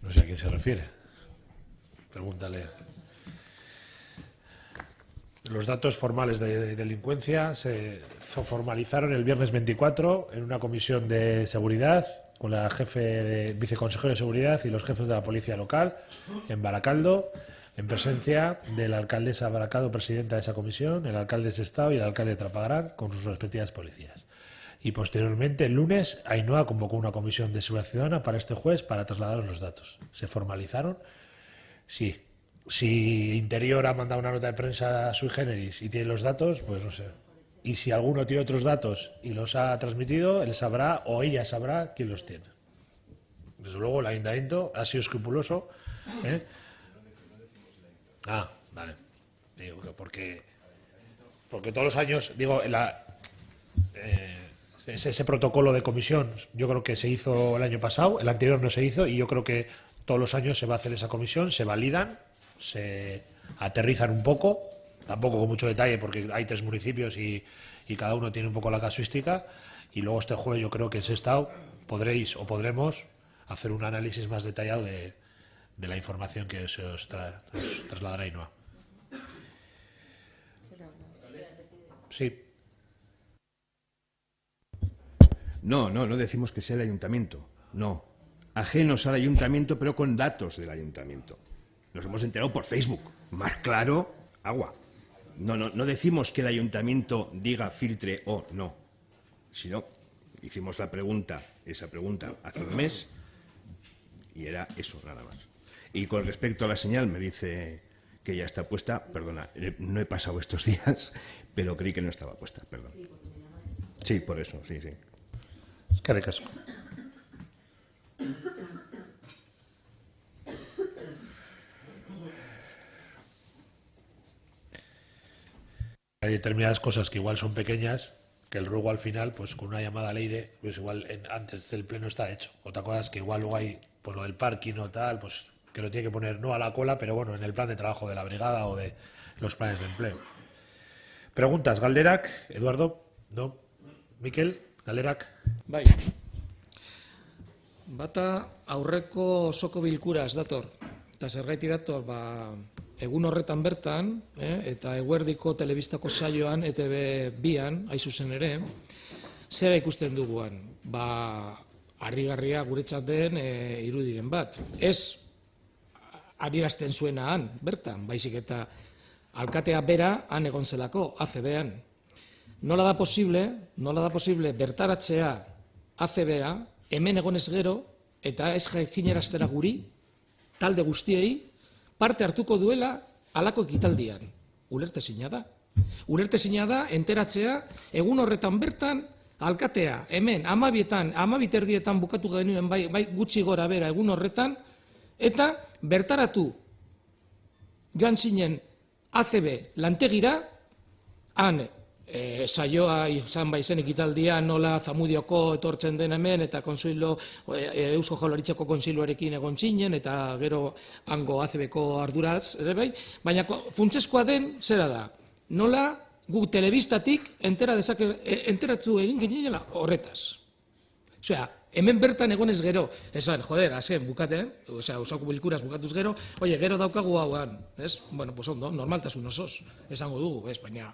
No sé a quién se refiere. Pregúntale. Los datos formales de delincuencia se formalizaron el viernes 24 en una comisión de seguridad con la viceconsejero de seguridad y los jefes de la policía local en Baracaldo, en presencia de la alcaldesa Baracaldo, presidenta de esa comisión, el alcalde de Sestao y el alcalde de Trapagaran, con sus respectivas policías. Y posteriormente, el lunes, Ainhoa convocó una comisión de seguridad ciudadana para este jueves para trasladar los datos. ¿Se formalizaron? Sí. Si Interior ha mandado una nota de prensa sui generis y tiene los datos, pues no sé. Y si alguno tiene otros datos y los ha transmitido, él sabrá o ella sabrá quién los tiene. Desde luego, el ayuntamiento ha sido escrupuloso. Ah, vale. Digo que porque todos los años, digo, ese protocolo de comisión, yo creo que se hizo el año pasado, el anterior no se hizo, y yo creo que todos los años se va a hacer esa comisión, se validan, se aterrizan un poco. Tampoco con mucho detalle porque hay 3 municipios y cada uno tiene un poco la casuística. Y luego este jueves yo creo que en Sestao podremos hacer un análisis más detallado de la información que se os trasladará Ainhoa. Sí. No decimos que sea el ayuntamiento. No. Ajenos al ayuntamiento, pero con datos del ayuntamiento. Nos hemos enterado por Facebook. Más claro, agua. No decimos que el ayuntamiento diga filtre o no, sino hicimos esa pregunta hace un mes y era eso nada más. Y con respecto a la señal, me dice que ya está puesta. Perdona, no he pasado estos días, pero creí que no estaba puesta, perdón. Sí, por eso, sí. Eskerrik asko. Hay determinadas cosas que igual son pequeñas, que luego al final, pues con una llamada al aire, pues igual antes del pleno está hecho. Otra cosa es que igual luego hay, pues lo del parking o tal, pues que lo tiene que poner no a la cola, pero bueno, en el plan de trabajo de la brigada o de los planes de empleo. Preguntas, galderak, Eduardo, no, Mikel, galderak. Bai. Bata aurreko osoko bilkuraz dator. Eta zergaiti dator, egun horretan bertan, eta eguerdiko telebistako saioan, ETV bian, hain zuzen ere, zera ikusten duguan, harrigarria guretzat den irudiren bat. Ez adierazten zuena han, bertan, baizik eta alkatea bera han egon zelako, ACB-an. Nola da posible bertaratzea ACB-a, hemen egonez gero, eta ez jakinaraztera guri, talde guztiei, parte hartuko duela halako ekitaldian. Ulertezina da. Ulertezina da, enteratzea, egun horretan bertan, alkatea, hemen, 12:30 bukatu genuen, bai gutxi gora bera egun horretan, eta bertaratu joan zinen ACB lantegira, han saioa izan baizen ekitaldia nola Zamudioko etortzen den hemen eta Eusko Jaurlaritzako kontseiluarekin egon zinen eta gero hango ACB-ko arduraz ere bai, baina funtsezkoa den zera da, nola guk telebistatik enteratu egin ginela horretaz. Osea, hemen bertan egonez gero, esan, azen bukaten, osako bilkuraz bukatuz gero, gero daukagu hauan, ez? Bueno, pues ondo, normaltasun osoz, esango dugu, ez? Baina,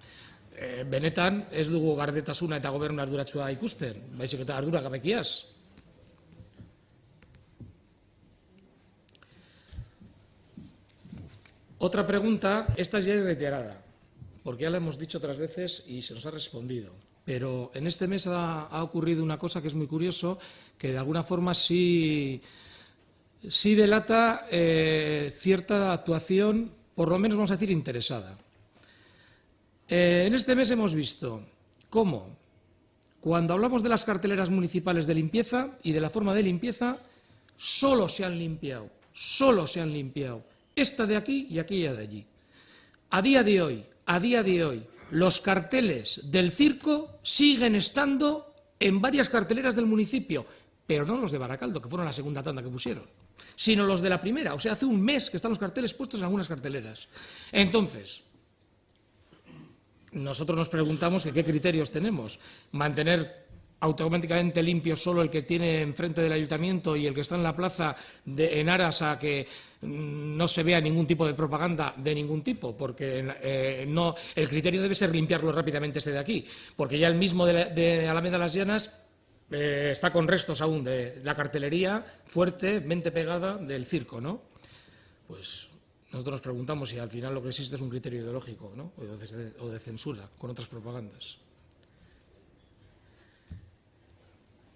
benetan ez dugu gardetasuna eta gobernu arduratsua ikusten, baizik eta ardura gabekiaz. Otra pregunta, esta es ya reiterada, porque ya la hemos dicho otras veces y se nos ha respondido. Pero en este mes ha ocurrido una cosa que es muy curioso, que de alguna forma sí delata cierta actuación, por lo menos vamos a decir interesada. En este mes hemos visto cómo, cuando hablamos de las carteleras municipales de limpieza y de la forma de limpieza, solo se han limpiado esta de aquí y aquella de allí. A día de hoy, los carteles del circo siguen estando en varias carteleras del municipio, pero no los de Baracaldo, que fueron la segunda tanda que pusieron, sino los de la primera. O sea, hace un mes que están los carteles puestos en algunas carteleras. Entonces, nosotros nos preguntamos qué criterios tenemos. Mantener automáticamente limpio solo el que tiene enfrente del ayuntamiento y el que está en la plaza en aras a que no se vea ningún tipo de propaganda de ningún tipo, porque el criterio debe ser limpiarlo rápidamente este de aquí, porque ya el mismo de Alameda Las Llanas está con restos aún de la cartelería fuertemente pegada del circo, ¿no? Pues nosotros nos preguntamos si al final lo que existe es un criterio ideológico, ¿no? o de censura con otras propagandas.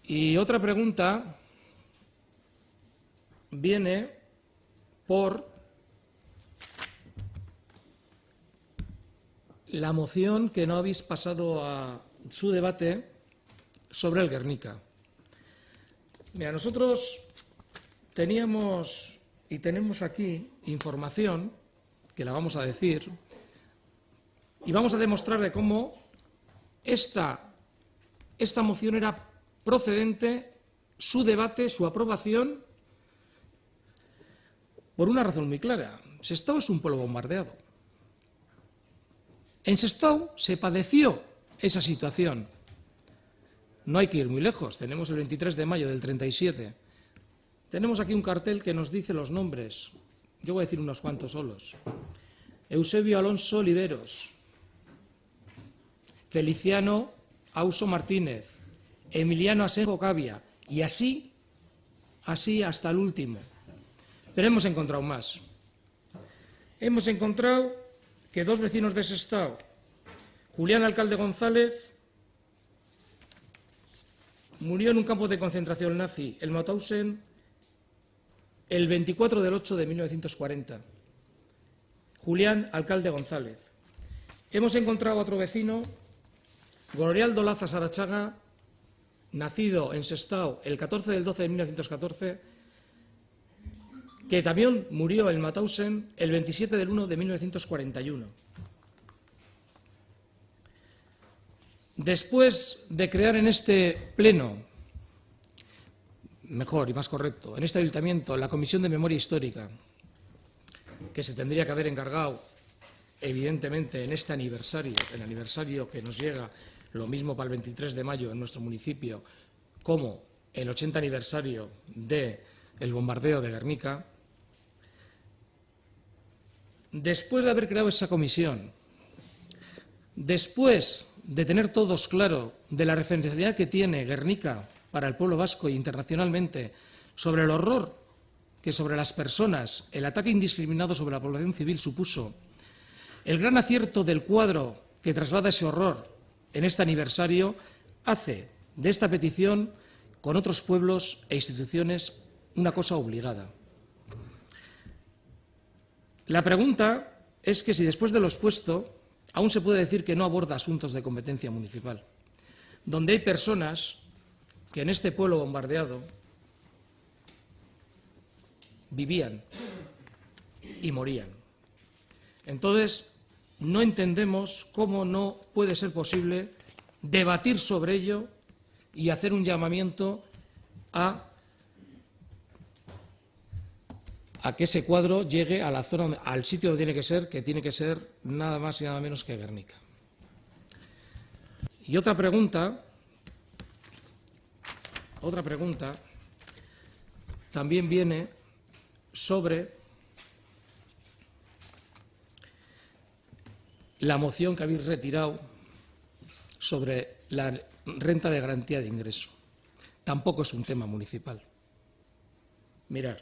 Y otra pregunta viene por la moción que no habéis pasado a su debate sobre el Guernica. Mira, nosotros teníamos y tenemos aquí información, que la vamos a decir, y vamos a demostrar de cómo esta moción era procedente, su debate, su aprobación, por una razón muy clara. Sestao es un pueblo bombardeado. En Sestao se padeció esa situación. No hay que ir muy lejos. Tenemos el 23 de mayo del 37. Tenemos aquí un cartel que nos dice los nombres. Yo voy a decir unos cuantos solos. Eusebio Alonso Oliveros, Feliciano Auso Martínez, Emiliano Asenjo Cavia, y así hasta el último. Pero hemos encontrado más. Hemos encontrado que dos vecinos de Sestao, Julián Alcalde González, murió en un campo de concentración nazi, el Mauthausen, el 24 del 8 de 1940. Julián Alcalde González. Hemos encontrado a otro vecino, Glorialdo Laza Sarachaga, nacido en Sestao el 14 del 12 de 1914, que también murió en Mauthausen el 27 del 1 de 1941. Después de crear en este pleno, mejor y más correcto, en este ayuntamiento, la Comisión de Memoria Histórica, que se tendría que haber encargado, evidentemente, en este aniversario, el aniversario que nos llega, lo mismo para el 23 de mayo en nuestro municipio, como el 80 aniversario del bombardeo de Guernica. Después de haber creado esa comisión, después de tener todos claro de la referencialidad que tiene Guernica para el pueblo vasco e internacionalmente, sobre el horror que sobre las personas, el ataque indiscriminado sobre la población civil supuso, el gran acierto del cuadro que traslada ese horror en este aniversario hace de esta petición con otros pueblos e instituciones una cosa obligada. La pregunta es que si después de lo expuesto aún se puede decir que no aborda asuntos de competencia municipal, donde hay personas que en este pueblo bombardeado vivían y morían. Entonces, no entendemos cómo no puede ser posible debatir sobre ello y hacer un llamamiento a que ese cuadro llegue a la zona, al sitio donde tiene que ser nada más y nada menos que Guernica. Y otra pregunta también viene sobre la moción que habéis retirado sobre la renta de garantía de ingreso. Tampoco es un tema municipal. Mirad,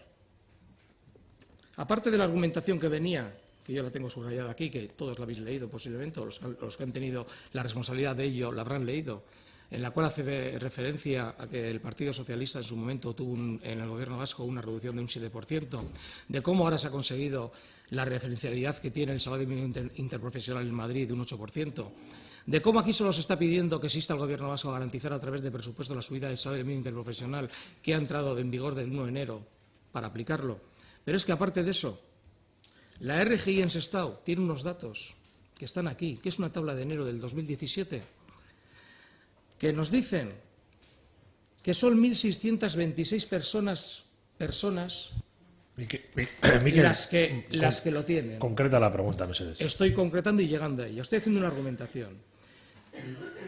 aparte de la argumentación que venía, que yo la tengo subrayada aquí, que todos la habéis leído posiblemente, o los que han tenido la responsabilidad de ello la habrán leído, en la cual hace referencia a que el Partido Socialista en su momento tuvo en el Gobierno vasco una reducción de un 7%, de cómo ahora se ha conseguido la referencialidad que tiene el salario mínimo interprofesional en Madrid de un 8%, de cómo aquí solo se está pidiendo que exista el Gobierno vasco a garantizar a través de presupuesto la subida del salario mínimo interprofesional que ha entrado en vigor del 1 de enero para aplicarlo. Pero es que aparte de eso, la RGI en Sestao tiene unos datos que están aquí, que es una tabla de enero del 2017, que nos dicen que son 1.626 personas Miquel, las que lo tienen. Concreta la pregunta, Mercedes. Estoy concretando y llegando a ello. Estoy haciendo una argumentación.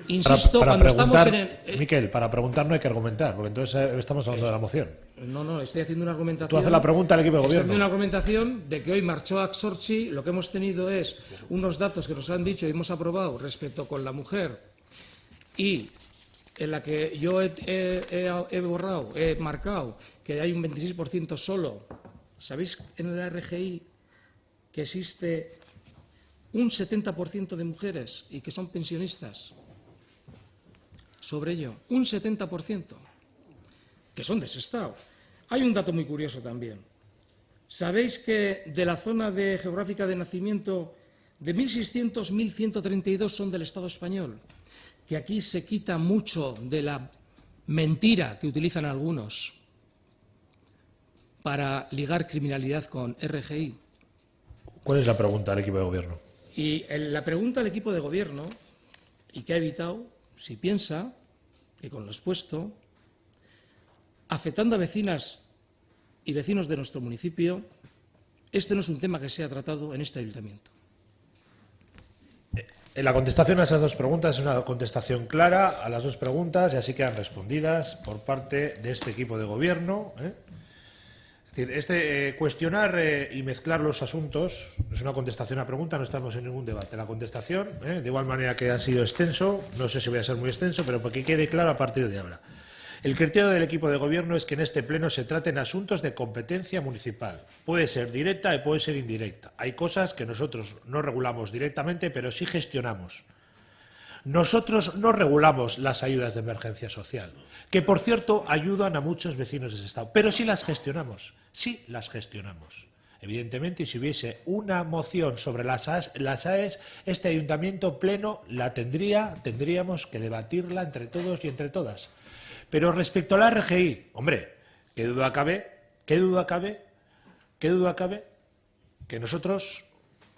Insisto, para cuando estamos preguntar, en el... Miquel, para preguntar no hay que argumentar, porque entonces estamos hablando de la moción. No, estoy haciendo una argumentación. Tú haces la pregunta al equipo de gobierno. Estoy haciendo una argumentación de que hoy marchó Axorchi, lo que hemos tenido es unos datos que nos han dicho y hemos aprobado respecto con la mujer y en la que yo he marcado que hay un 26% solo. ¿Sabéis en la RGI que existe un 70% de mujeres y que son pensionistas? Sobre ello, un 70%, que son de Sestao. Hay un dato muy curioso también. ¿Sabéis que de la zona geográfica de nacimiento, de 1.600, 1.132 son del Estado español? Que aquí se quita mucho de la mentira que utilizan algunos para ligar criminalidad con RGI. ¿Cuál es la pregunta al equipo de gobierno? Y la pregunta al equipo de gobierno, y que ha evitado, si piensa que con lo expuesto, afectando a vecinas y vecinos de nuestro municipio, este no es un tema que sea tratado en este ayuntamiento. La contestación a esas dos preguntas es una contestación clara a las dos preguntas y así quedan respondidas por parte de este equipo de gobierno. Es decir, cuestionar y mezclar los asuntos es una contestación a pregunta, no estamos en ningún debate. La contestación, de igual manera que ha sido extenso, no sé si voy a ser muy extenso, pero para que quede claro a partir de ahora. El criterio del equipo de gobierno es que en este pleno se traten asuntos de competencia municipal. Puede ser directa y puede ser indirecta. Hay cosas que nosotros no regulamos directamente, pero sí gestionamos. Nosotros no regulamos las ayudas de emergencia social, que por cierto ayudan a muchos vecinos de ese estado, pero sí las gestionamos. Sí las gestionamos. Evidentemente, si hubiese una moción sobre las AES, este ayuntamiento pleno la tendríamos que debatirla entre todos y entre todas. Pero respecto a la RGI, hombre, ¿qué duda cabe que nosotros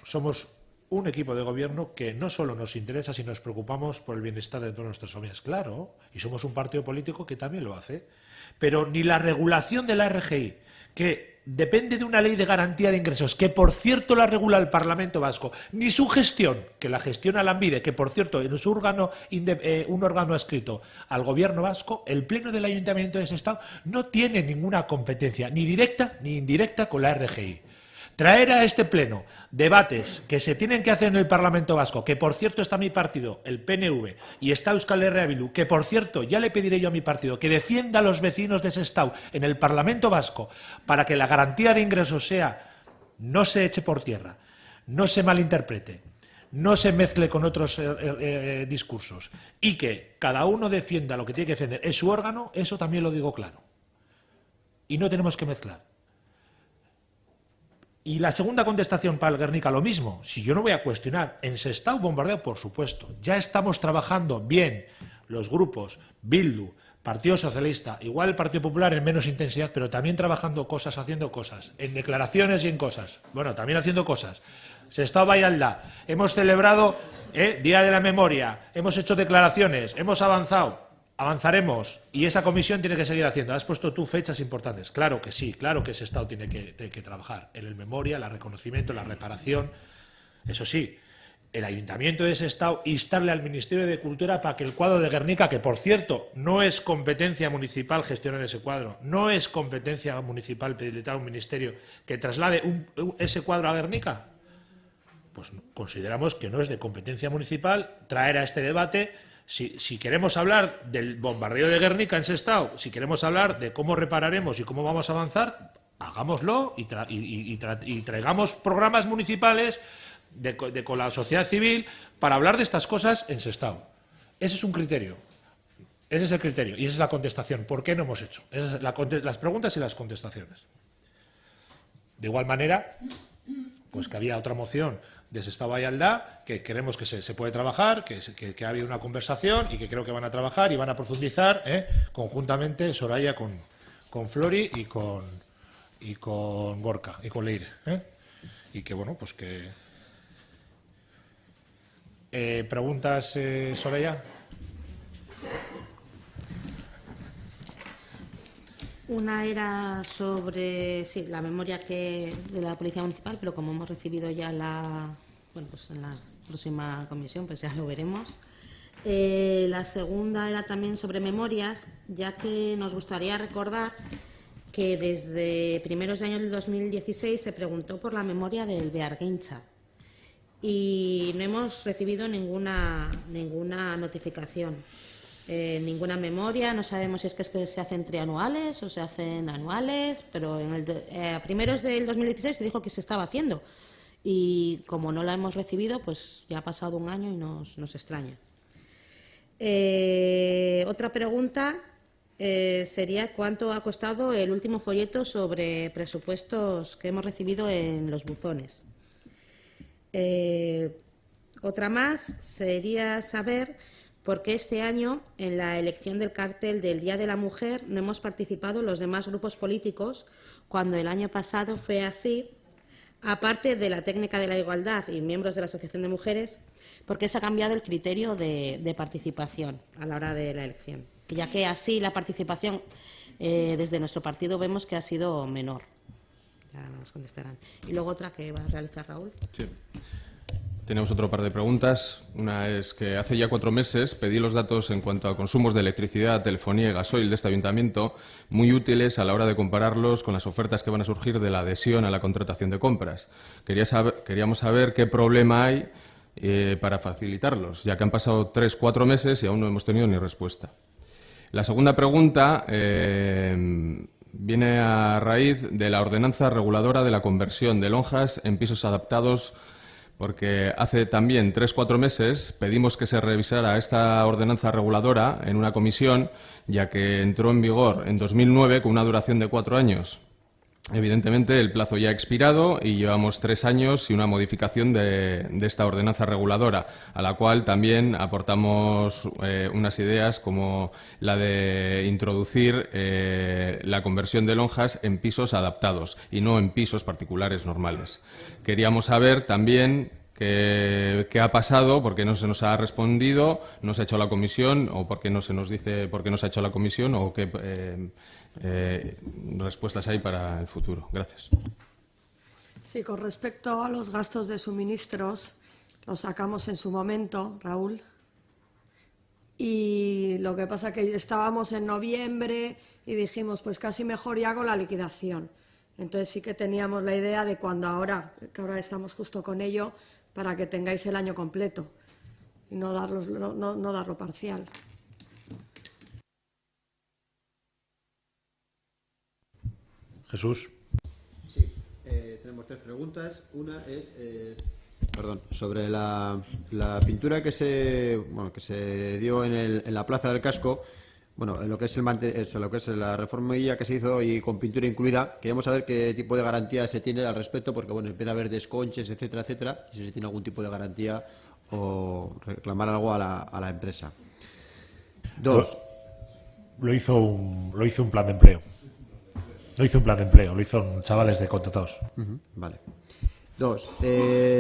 somos un equipo de gobierno que no solo nos interesa, sino nos preocupamos por el bienestar de todas nuestras familias? Claro, y somos un partido político que también lo hace. Pero ni la regulación de la RGI, que depende de una ley de garantía de ingresos, que por cierto la regula el Parlamento Vasco, ni su gestión, que la gestiona Lanbide, que por cierto es un órgano adscrito al Gobierno vasco, el Pleno del Ayuntamiento de Sestao no tiene ninguna competencia, ni directa ni indirecta, con la RGI. Traer a este pleno debates que se tienen que hacer en el Parlamento Vasco, que por cierto está mi partido, el PNV, y está Euskal Herria Bildu, que por cierto ya le pediré yo a mi partido que defienda a los vecinos de Sestao en el Parlamento Vasco para que la garantía de ingresos no se eche por tierra, no se malinterprete, no se mezcle con otros discursos y que cada uno defienda lo que tiene que defender. Es su órgano, eso también lo digo claro. Y no tenemos que mezclar. Y la segunda contestación para el Guernica, lo mismo. Si yo no voy a cuestionar, en Sestao bombardeo, por supuesto. Ya estamos trabajando bien los grupos Bildu, Partido Socialista, igual el Partido Popular en menos intensidad, pero también trabajando cosas, haciendo cosas, en declaraciones y en cosas. Bueno, también haciendo cosas. Sestao Vallalda, hemos celebrado Día de la Memoria, hemos hecho declaraciones, hemos avanzado. Avanzaremos y esa comisión tiene que seguir haciendo. Has puesto tú fechas importantes. Claro que sí, claro que Sestao tiene que trabajar en el memoria, el reconocimiento, la reparación. Eso sí, el Ayuntamiento de Sestao instarle al Ministerio de Cultura para que el cuadro de Guernica, que por cierto no es competencia municipal gestionar ese cuadro, no es competencia municipal pedirle a un ministerio que traslade ese cuadro a Guernica, pues consideramos que no es de competencia municipal traer a este debate. Si queremos hablar del bombardeo de Guernica en Sestao, si queremos hablar de cómo repararemos y cómo vamos a avanzar, hagámoslo y traigamos programas municipales con la sociedad civil para hablar de estas cosas en Sestao. Ese es un criterio. Ese es el criterio y esa es la contestación. ¿Por qué no hemos hecho? Esas son las preguntas y las contestaciones. De igual manera, pues que había otra moción de Sestao Vallalda, que creemos que se puede trabajar, que ha habido una conversación y que creo que van a trabajar y van a profundizar conjuntamente Soraya con Flori y con Gorka y con Leire. Y que bueno, pues que... ¿Preguntas, Soraya? Una era sobre la memoria de la Policía Municipal, pero como hemos recibido ya en la próxima comisión, pues ya lo veremos. La segunda era también sobre memorias, ya que nos gustaría recordar que desde primeros de año del 2016 se preguntó por la memoria del Beargüencha y no hemos recibido ninguna notificación. Ninguna memoria, no sabemos si es que se hacen trianuales o se hacen anuales, pero a primeros del 2016 se dijo que se estaba haciendo y como no la hemos recibido, pues ya ha pasado un año y nos extraña. Otra pregunta sería cuánto ha costado el último folleto sobre presupuestos que hemos recibido en los buzones. Otra más sería saber por qué este año, en la elección del cartel del Día de la Mujer, no hemos participado los demás grupos políticos, cuando el año pasado fue así, aparte de la técnica de la igualdad y miembros de la Asociación de Mujeres, porque se ha cambiado el criterio de participación a la hora de la elección, ya que así la participación desde nuestro partido vemos que ha sido menor. Ya nos contestarán. Y luego otra que va a realizar Raúl. Sí. Tenemos otro par de preguntas. Una es que hace ya 4 meses pedí los datos en cuanto a consumos de electricidad, telefonía y gasoil de este ayuntamiento, muy útiles a la hora de compararlos con las ofertas que van a surgir de la adhesión a la contratación de compras. Queríamos saber qué problema hay para facilitarlos, ya que han pasado 3-4 meses y aún no hemos tenido ni respuesta. La segunda pregunta viene a raíz de la ordenanza reguladora de la conversión de lonjas en pisos adaptados, porque hace también 3-4 meses pedimos que se revisara esta ordenanza reguladora en una comisión, ya que entró en vigor en 2009 con una duración de 4 años. Evidentemente, el plazo ya ha expirado y llevamos 3 años y una modificación de esta ordenanza reguladora, a la cual también aportamos unas ideas como la de introducir la conversión de lonjas en pisos adaptados y no en pisos particulares normales. Queríamos saber también qué ha pasado, por qué no se nos ha respondido, no se ha hecho la comisión o por qué no se nos dice por qué no se ha hecho la comisión o qué respuestas hay para el futuro. Gracias. Sí, con respecto a los gastos de suministros, los sacamos en su momento, Raúl. Y lo que pasa que estábamos en noviembre y dijimos, pues casi mejor ya con la liquidación. Entonces sí que teníamos la idea de cuando ahora, que ahora estamos justo con ello, para que tengáis el año completo y no darlo parcial. Jesús. Sí, tenemos 3 preguntas. Una es sobre la pintura que se dio en la Plaza del Casco. Bueno, lo que es la reformilla que se hizo y con pintura incluida, queríamos saber qué tipo de garantía se tiene al respecto, porque bueno, empieza a haber desconches, etcétera, etcétera, y si se tiene algún tipo de garantía o reclamar algo a la empresa. 2. Lo hizo un plan de empleo. Lo hizo chavales de contratados. Vale. 2.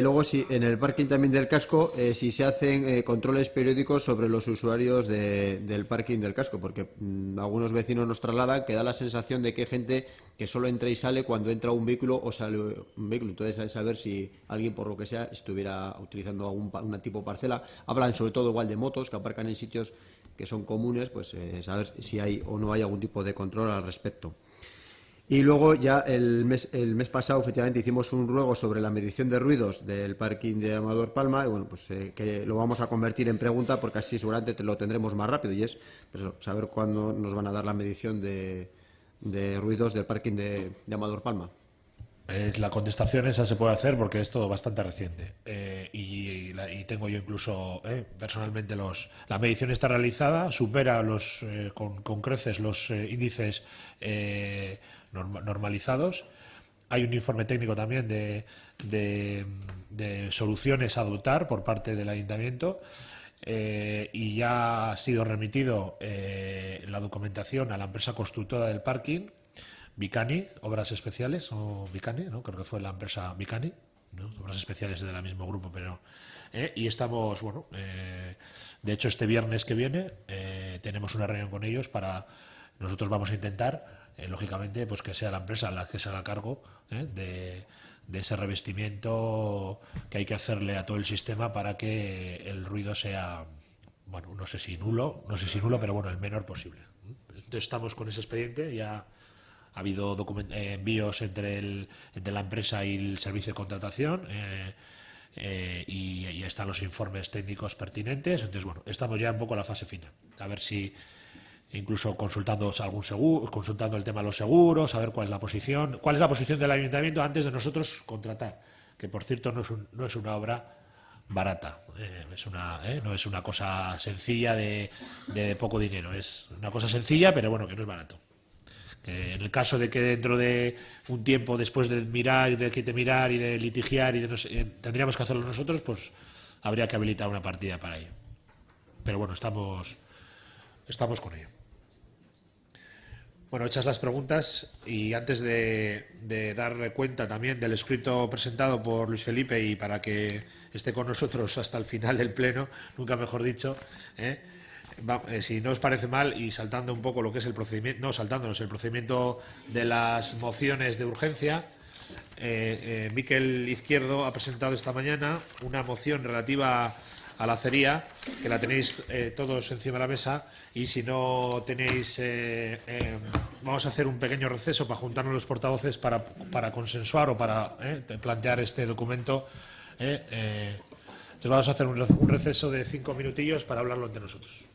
Luego, si en el parking también del casco, si se hacen controles periódicos sobre los usuarios del parking del casco, porque algunos vecinos nos trasladan que da la sensación de que hay gente que solo entra y sale cuando entra un vehículo o sale un vehículo. Entonces, hay que saber si alguien, por lo que sea, estuviera utilizando un tipo de parcela. Hablan sobre todo igual de motos que aparcan en sitios que son comunes, pues saber si hay o no hay algún tipo de control al respecto. Y luego ya el mes pasado efectivamente hicimos un ruego sobre la medición de ruidos del parking de Amador Palma y bueno, pues que lo vamos a convertir en pregunta porque así seguramente lo tendremos más rápido y es pues, saber cuándo nos van a dar la medición de ruidos del parking de Amador Palma. La contestación esa se puede hacer porque es todo bastante reciente y tengo yo incluso personalmente la medición está realizada, supera con creces los índices normalizados. Hay un informe técnico también de soluciones a adoptar por parte del ayuntamiento y ya ha sido remitido la documentación a la empresa constructora del parking, Vicani, Obras Especiales, o Vicani, ¿no? Creo que fue la empresa Vicani, ¿no? Obras Especiales del mismo grupo, pero y estamos, bueno, de hecho este viernes que viene tenemos una reunión con ellos nosotros vamos a intentar lógicamente, pues que sea la empresa la que se haga cargo de ese revestimiento que hay que hacerle a todo el sistema para que el ruido sea, bueno, no sé si nulo, pero bueno, el menor posible. Entonces estamos con ese expediente, ya ha habido envíos entre la empresa y el servicio de contratación y ya están los informes técnicos pertinentes. Entonces, bueno, estamos ya un poco en la fase final. A ver si incluso consultando el tema de los seguros, a ver cuál es la posición del ayuntamiento antes de nosotros contratar, que por cierto no es una obra barata, no es una cosa sencilla de poco dinero, es una cosa sencilla pero bueno, que no es barato. Que en el caso de que dentro de un tiempo, después de mirar y de litigiar tendríamos que hacerlo nosotros, pues habría que habilitar una partida para ello. Pero bueno, estamos con ello. Bueno, hechas las preguntas y antes de dar cuenta también del escrito presentado por Luis Felipe y para que esté con nosotros hasta el final del pleno, nunca mejor dicho, si no os parece mal y saltando un poco lo que es el procedimiento, no saltándonos el procedimiento de las mociones de urgencia, Miquel Izquierdo ha presentado esta mañana una moción relativa a la acería, que la tenéis todos encima de la mesa. Y si no tenéis, vamos a hacer un pequeño receso para juntarnos los portavoces para consensuar o para plantear este documento. Entonces vamos a hacer un receso de 5 minutillos para hablarlo entre nosotros.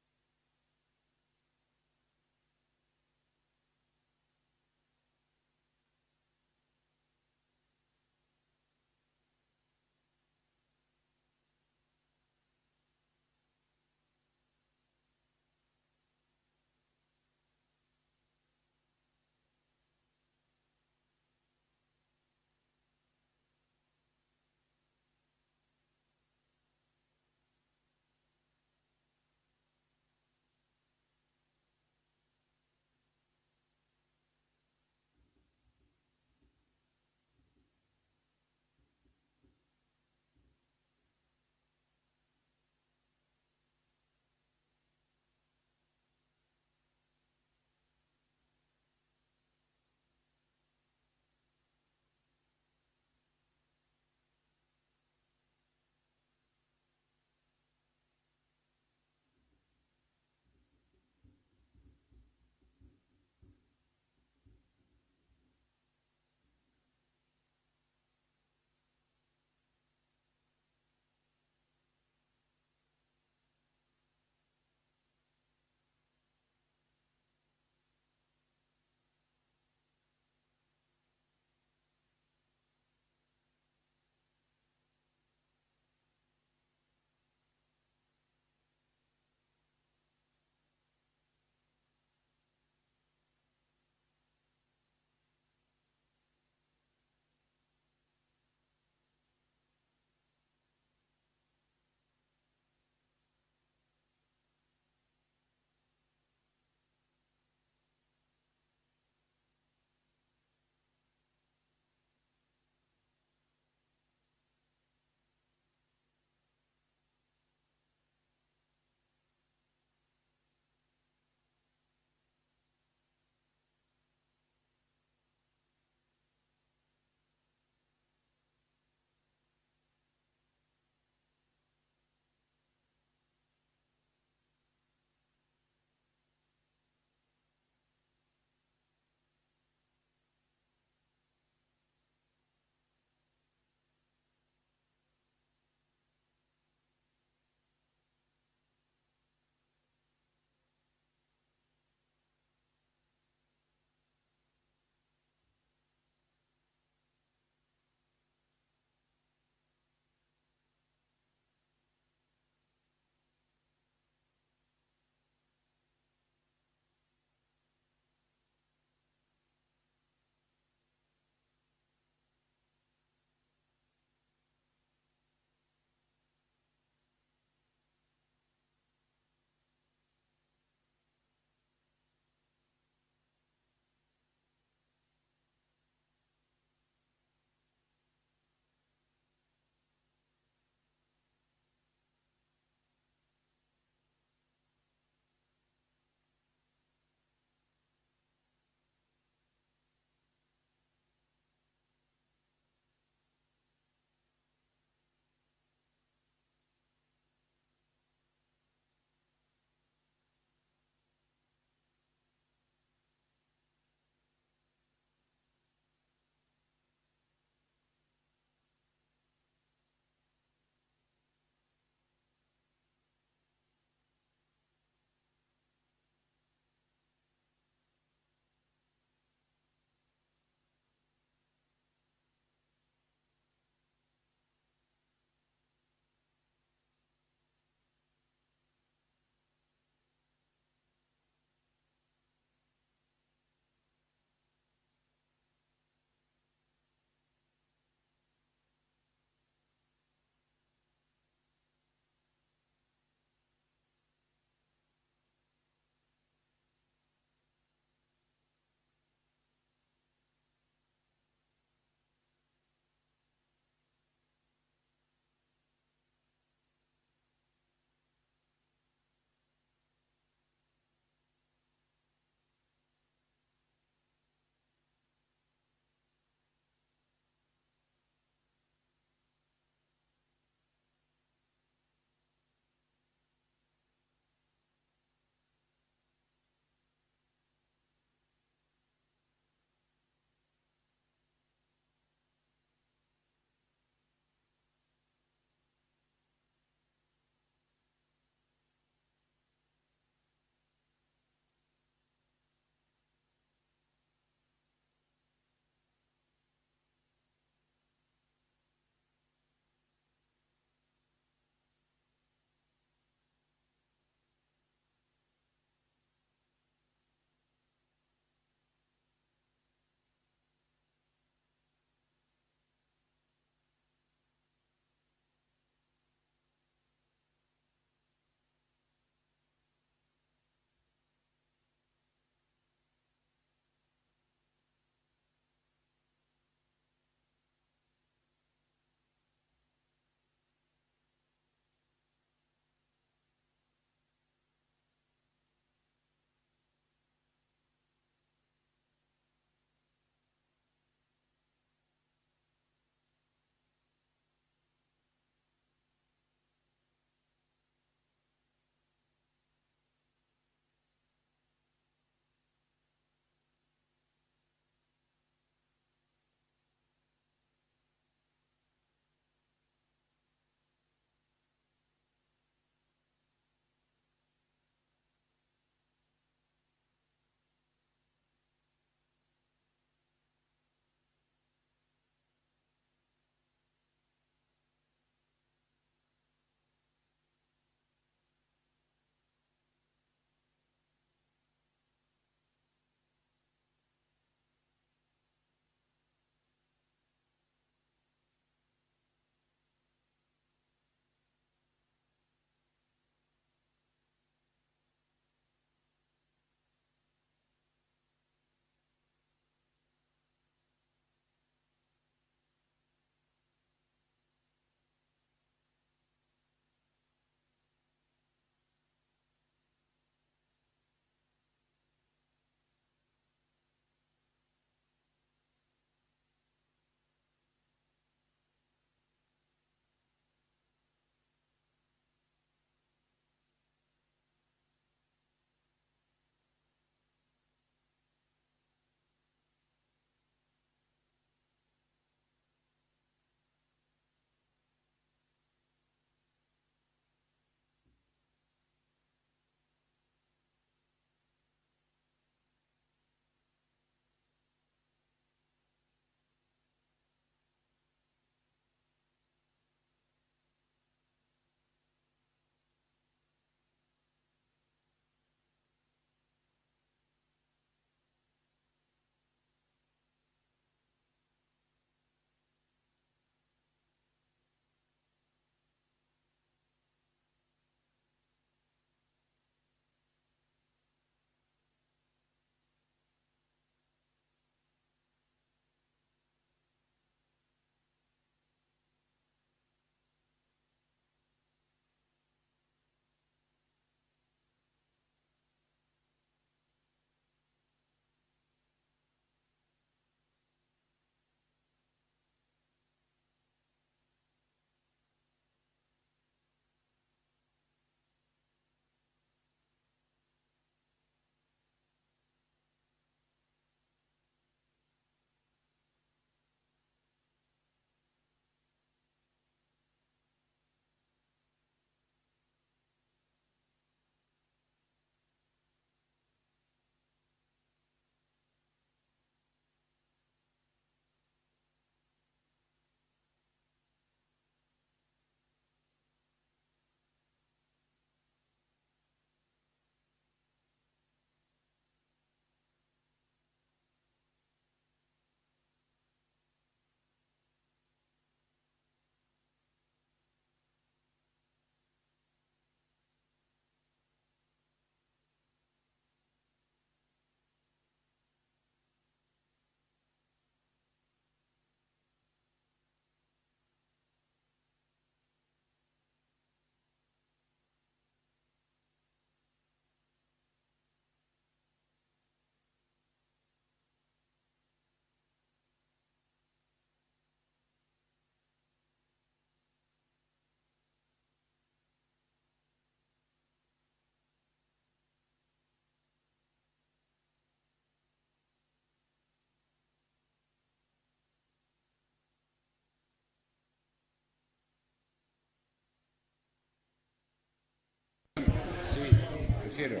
prefiero.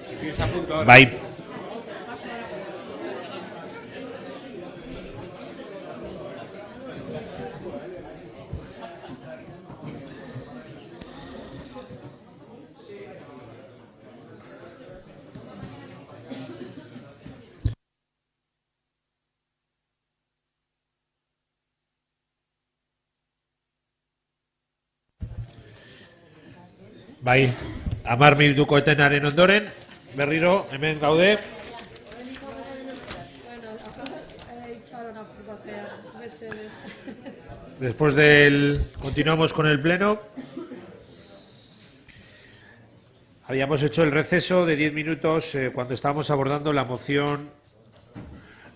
Si quieres apunto ahora. Bai. Bai, 10 minutuko etenaren ondoren, berriro, hemen gaude. Después del... Continuamos con el pleno. Habíamos hecho el receso de 10 minutos cuando estábamos abordando la moción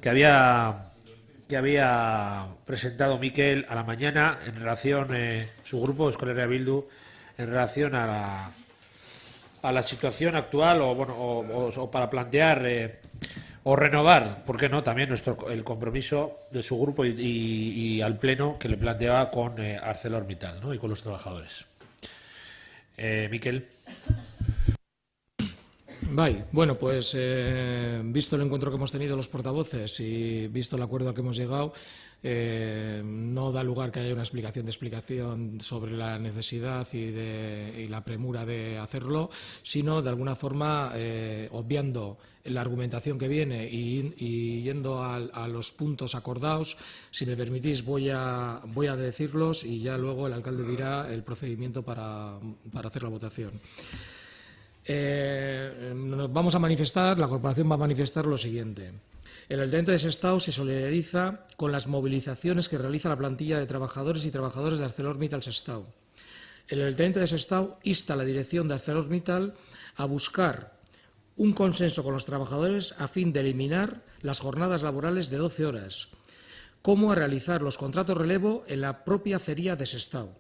que había presentado Mikel a la mañana en relación, su grupo, Euskal Herria Bildu, en relación a la situación actual o para plantear o renovar, ¿por qué no?, también el compromiso de su grupo y al Pleno que le planteaba con ArcelorMittal, ¿no?, y con los trabajadores. Mikel. Bai, bueno, pues visto el encuentro que hemos tenido los portavoces y visto el acuerdo al que hemos llegado, no da lugar que haya una explicación sobre la necesidad y la premura de hacerlo, sino de alguna forma obviando la argumentación que viene y yendo a los puntos acordados. Si me permitís, voy a decirlos y ya luego el alcalde dirá el procedimiento para hacer la votación. Vamos a manifestar, la corporación va a manifestar lo siguiente. El Ayuntamiento de Sestao se solidariza con las movilizaciones que realiza la plantilla de trabajadores y trabajadoras de ArcelorMittal Sestao. El Ayuntamiento de Sestao insta a la dirección de ArcelorMittal a buscar un consenso con los trabajadores a fin de eliminar las jornadas laborales de 12 horas, como a realizar los contratos relevo en la propia acería de Sestao.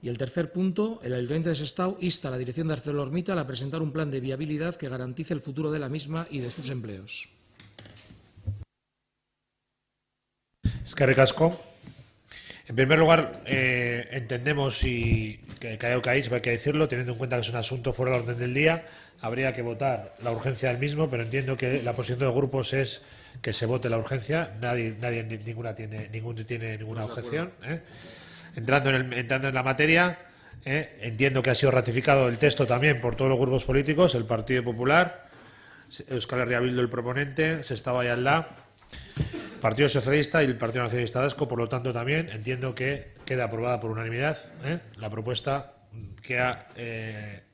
Y el tercer punto, el Ayuntamiento de Sestao insta a la dirección de ArcelorMittal a presentar un plan de viabilidad que garantice el futuro de la misma y de sus empleos. Eskerrik asko. En primer lugar, entendemos que hay que decirlo, teniendo en cuenta que es un asunto fuera de la orden del día, habría que votar la urgencia del mismo, pero entiendo que la posición de los grupos es que se vote la urgencia. Nadie tiene ninguna objeción. Entrando en la materia, entiendo que ha sido ratificado el texto también por todos los grupos políticos, el Partido Popular, Euskal Herria Bildu el proponente, Sestao y Alda, Partido Socialista y el Partido Nacionalista Vasco. Por lo tanto, también entiendo que queda aprobada por unanimidad la propuesta que ha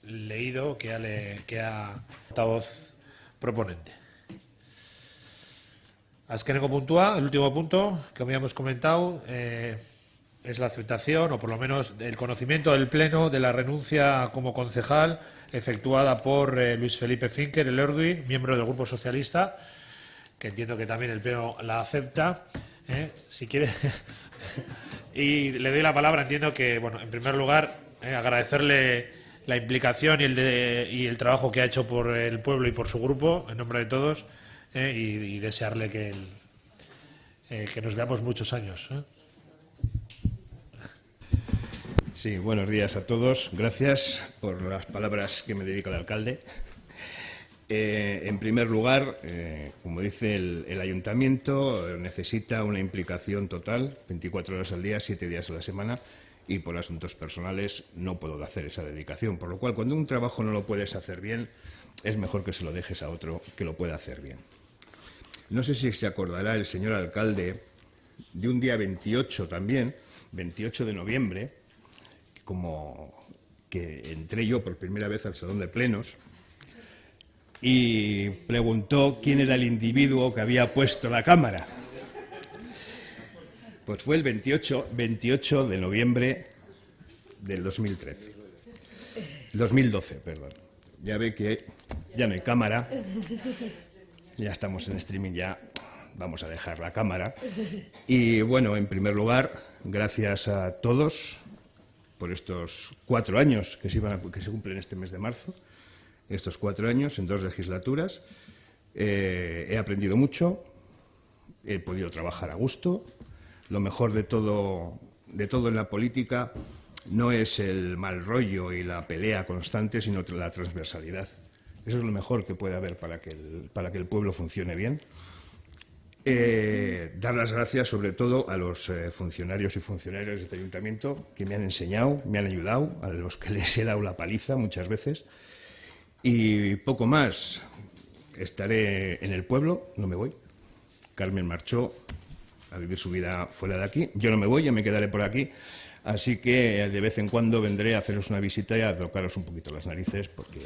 leído, que ha portavoz proponente. Azkeneko puntua, el último punto que habíamos comentado, es la aceptación, o por lo menos el conocimiento del Pleno, de la renuncia como concejal efectuada por Luis Felipe Finker, el Orgui, miembro del Grupo Socialista, que entiendo que también el Pleno la acepta. Si quiere. Y le doy la palabra. Entiendo que, bueno, en primer lugar, agradecerle la implicación y el trabajo que ha hecho por el pueblo y por su grupo, en nombre de todos, y desearle que nos veamos muchos años. Sí, buenos días a todos. Gracias por las palabras que me dedica el alcalde. En primer lugar, como dice el Ayuntamiento, necesita una implicación total, 24 horas al día, 7 días a la semana, y por asuntos personales no puedo hacer esa dedicación. Por lo cual, cuando un trabajo no lo puedes hacer bien, es mejor que se lo dejes a otro que lo pueda hacer bien. No sé si se acordará el señor alcalde de un día 28 también, 28 de noviembre, como que entré yo por primera vez al salón de plenos y preguntó quién era el individuo que había puesto la cámara. Pues fue el 28 de noviembre del 2012, perdón. Ya ve que ya no hay cámara, ya estamos en streaming, ya vamos a dejar la cámara. Y bueno, en primer lugar, gracias a todos por estos 4 años que se cumplen este mes de marzo, estos 4 años en 2 legislaturas. He aprendido mucho, he podido trabajar a gusto. Lo mejor de todo en la política no es el mal rollo y la pelea constante, sino la transversalidad. Eso es lo mejor que puede haber para que el pueblo funcione bien. Dar las gracias sobre todo a los funcionarios y funcionarias de este ayuntamiento que me han enseñado, me han ayudado, a los que les he dado la paliza muchas veces. Y poco más. Estaré en el pueblo, no me voy. Carmen marchó a vivir su vida fuera de aquí. Yo no me voy, ya me quedaré por aquí. Así que de vez en cuando vendré a haceros una visita y a tocaros un poquito las narices, porque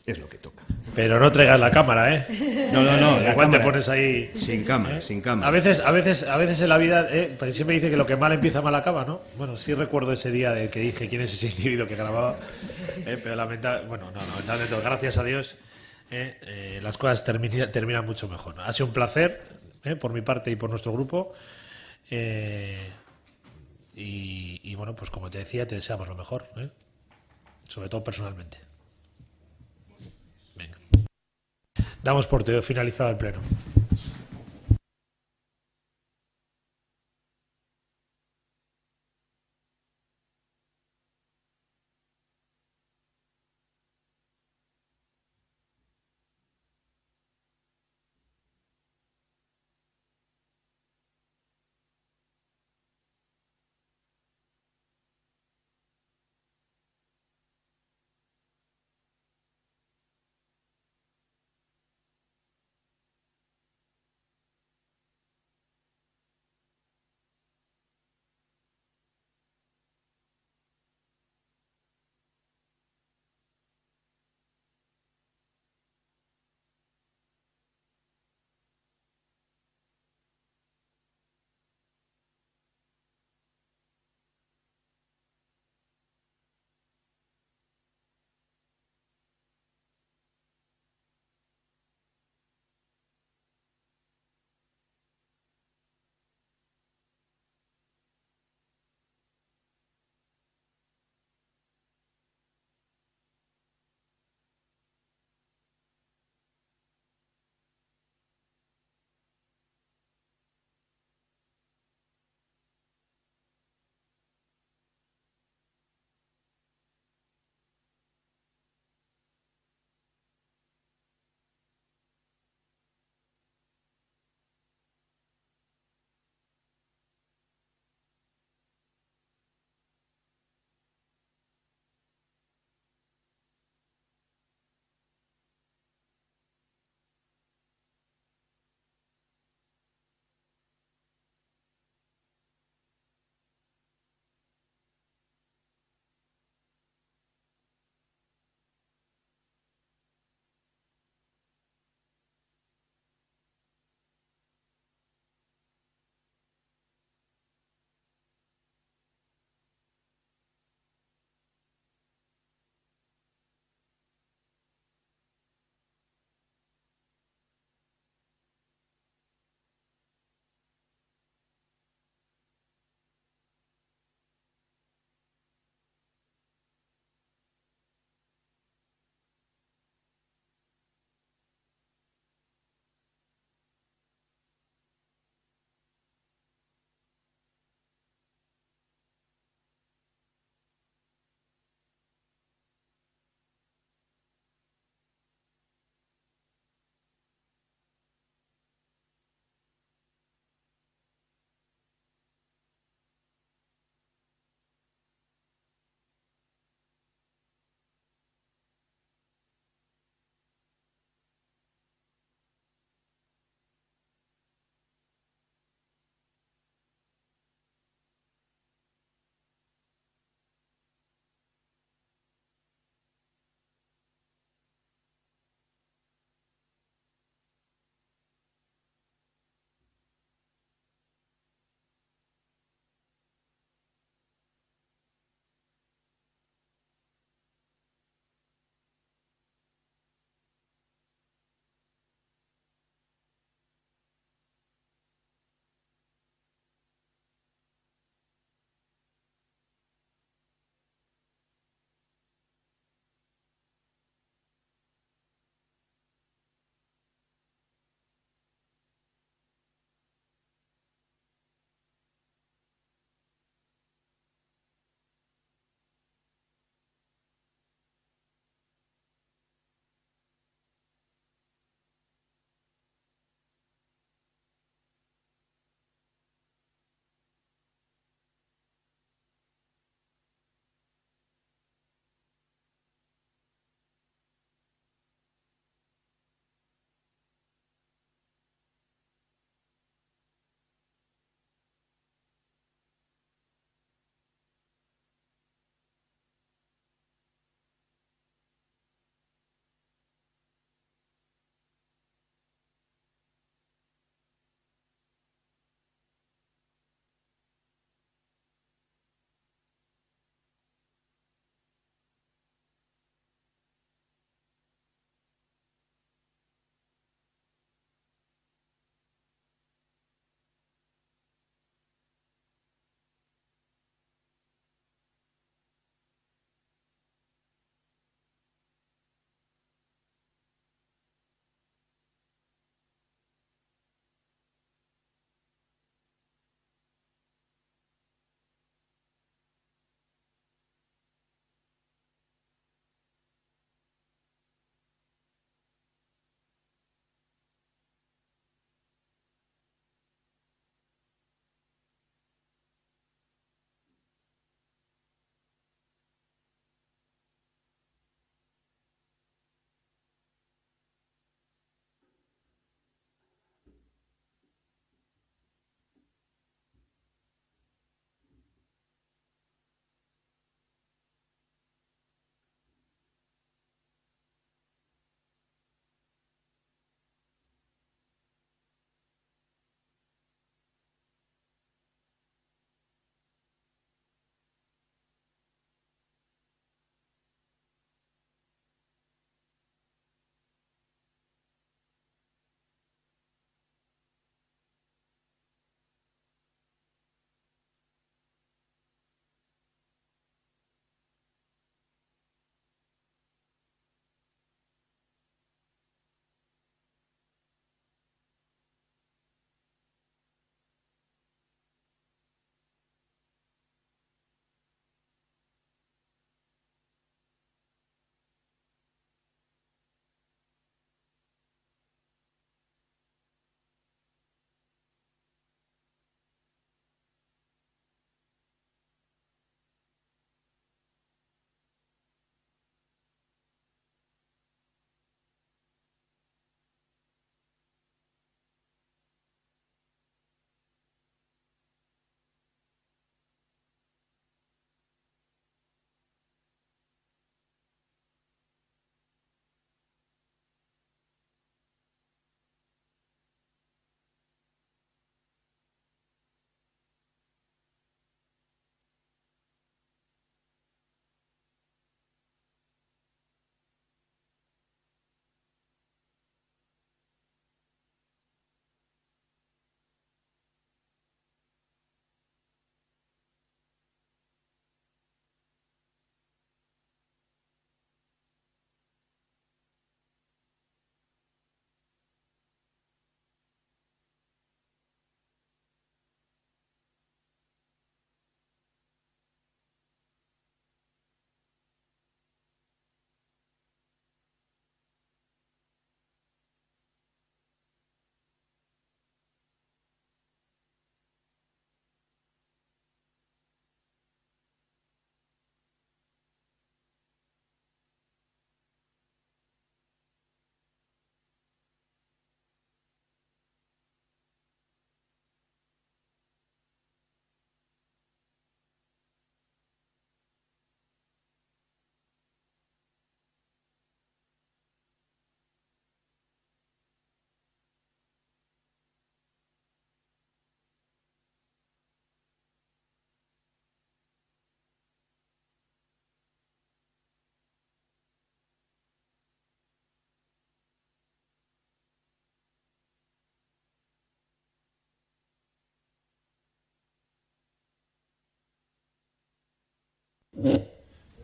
es lo que toca. Pero no traigas la cámara, ¿eh? No, la igual cámara. te pones ahí... Sin cámara, sin cámara. A veces en la vida, pues siempre dice que lo que mal empieza mal acaba, ¿no? Bueno, sí recuerdo ese día de que dije quién es ese individuo que grababa, pero lamentablemente, gracias a Dios, las cosas terminan mucho mejor. Ha sido un placer, por mi parte y por nuestro grupo. Y bueno, pues como te decía, te deseamos lo mejor, sobre todo personalmente. Venga. Damos por finalizado el pleno.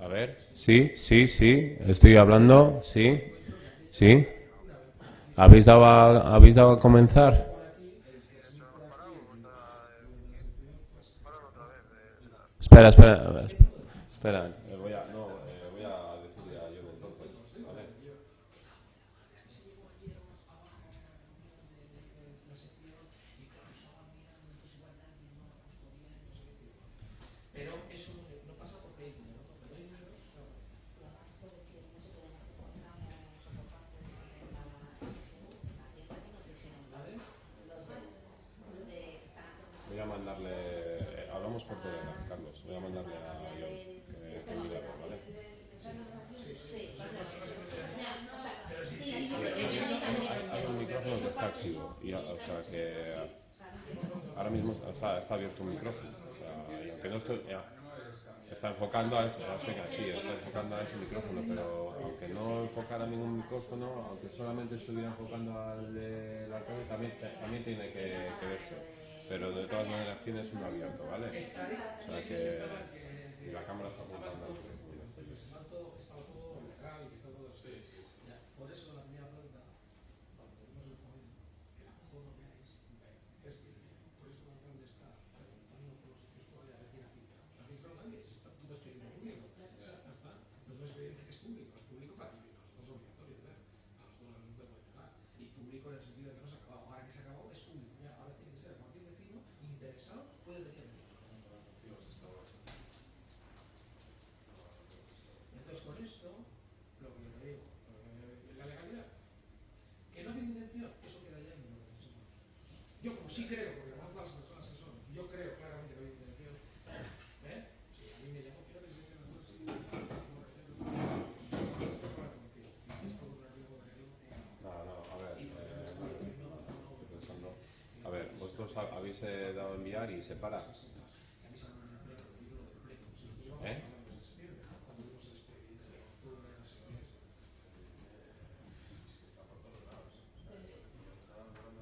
A ver, sí, estoy hablando, sí. ¿Habéis dado a comenzar? Espera. Voy a decirle a John entonces, ¿vale? Pero eso no pasa por Facebook, ¿no? Voy a mandarle, hablamos por Telegram, Carlos, voy a mandarle a John que mire, ¿vale? Hay un micrófono que está activo, o sea que ahora mismo está abierto un micrófono, o sea, y aunque no estoy, está enfocando a ese, está enfocando a ese micrófono, pero aunque no enfocara ningún micrófono, aunque solamente estuviera enfocando al de la tele, también tiene que verse. Pero de todas maneras tienes uno abierto, ¿vale? O sea que y la cámara está apuntando. Por eso la primera pregunta, cuando tenemos el COVID, que a lo mejor no veáis, es que por eso dónde está preguntando por los sitios por allá, aquí la filtra. La filtra nadie, tú te estoy público. Ya está. Entonces es evidente que es público para que no es obligatorio de ver. A nosotros no te puede llegar. Y público en el sentido de que no se ha acabado. Ahora que se ha acabado es público. Ya, ahora tiene que ser cualquier vecino interesado puede venir. Entonces con esto, lo que yo te digo, la legalidad, que no tiene intención, eso queda ya en lo que pensamos. Yo como sí creo, porque además las personas que son, yo creo claramente que hay intención, si a mí me llamo, fíjate si hay una cosa A ver, vosotros habéis dado a enviar y se para.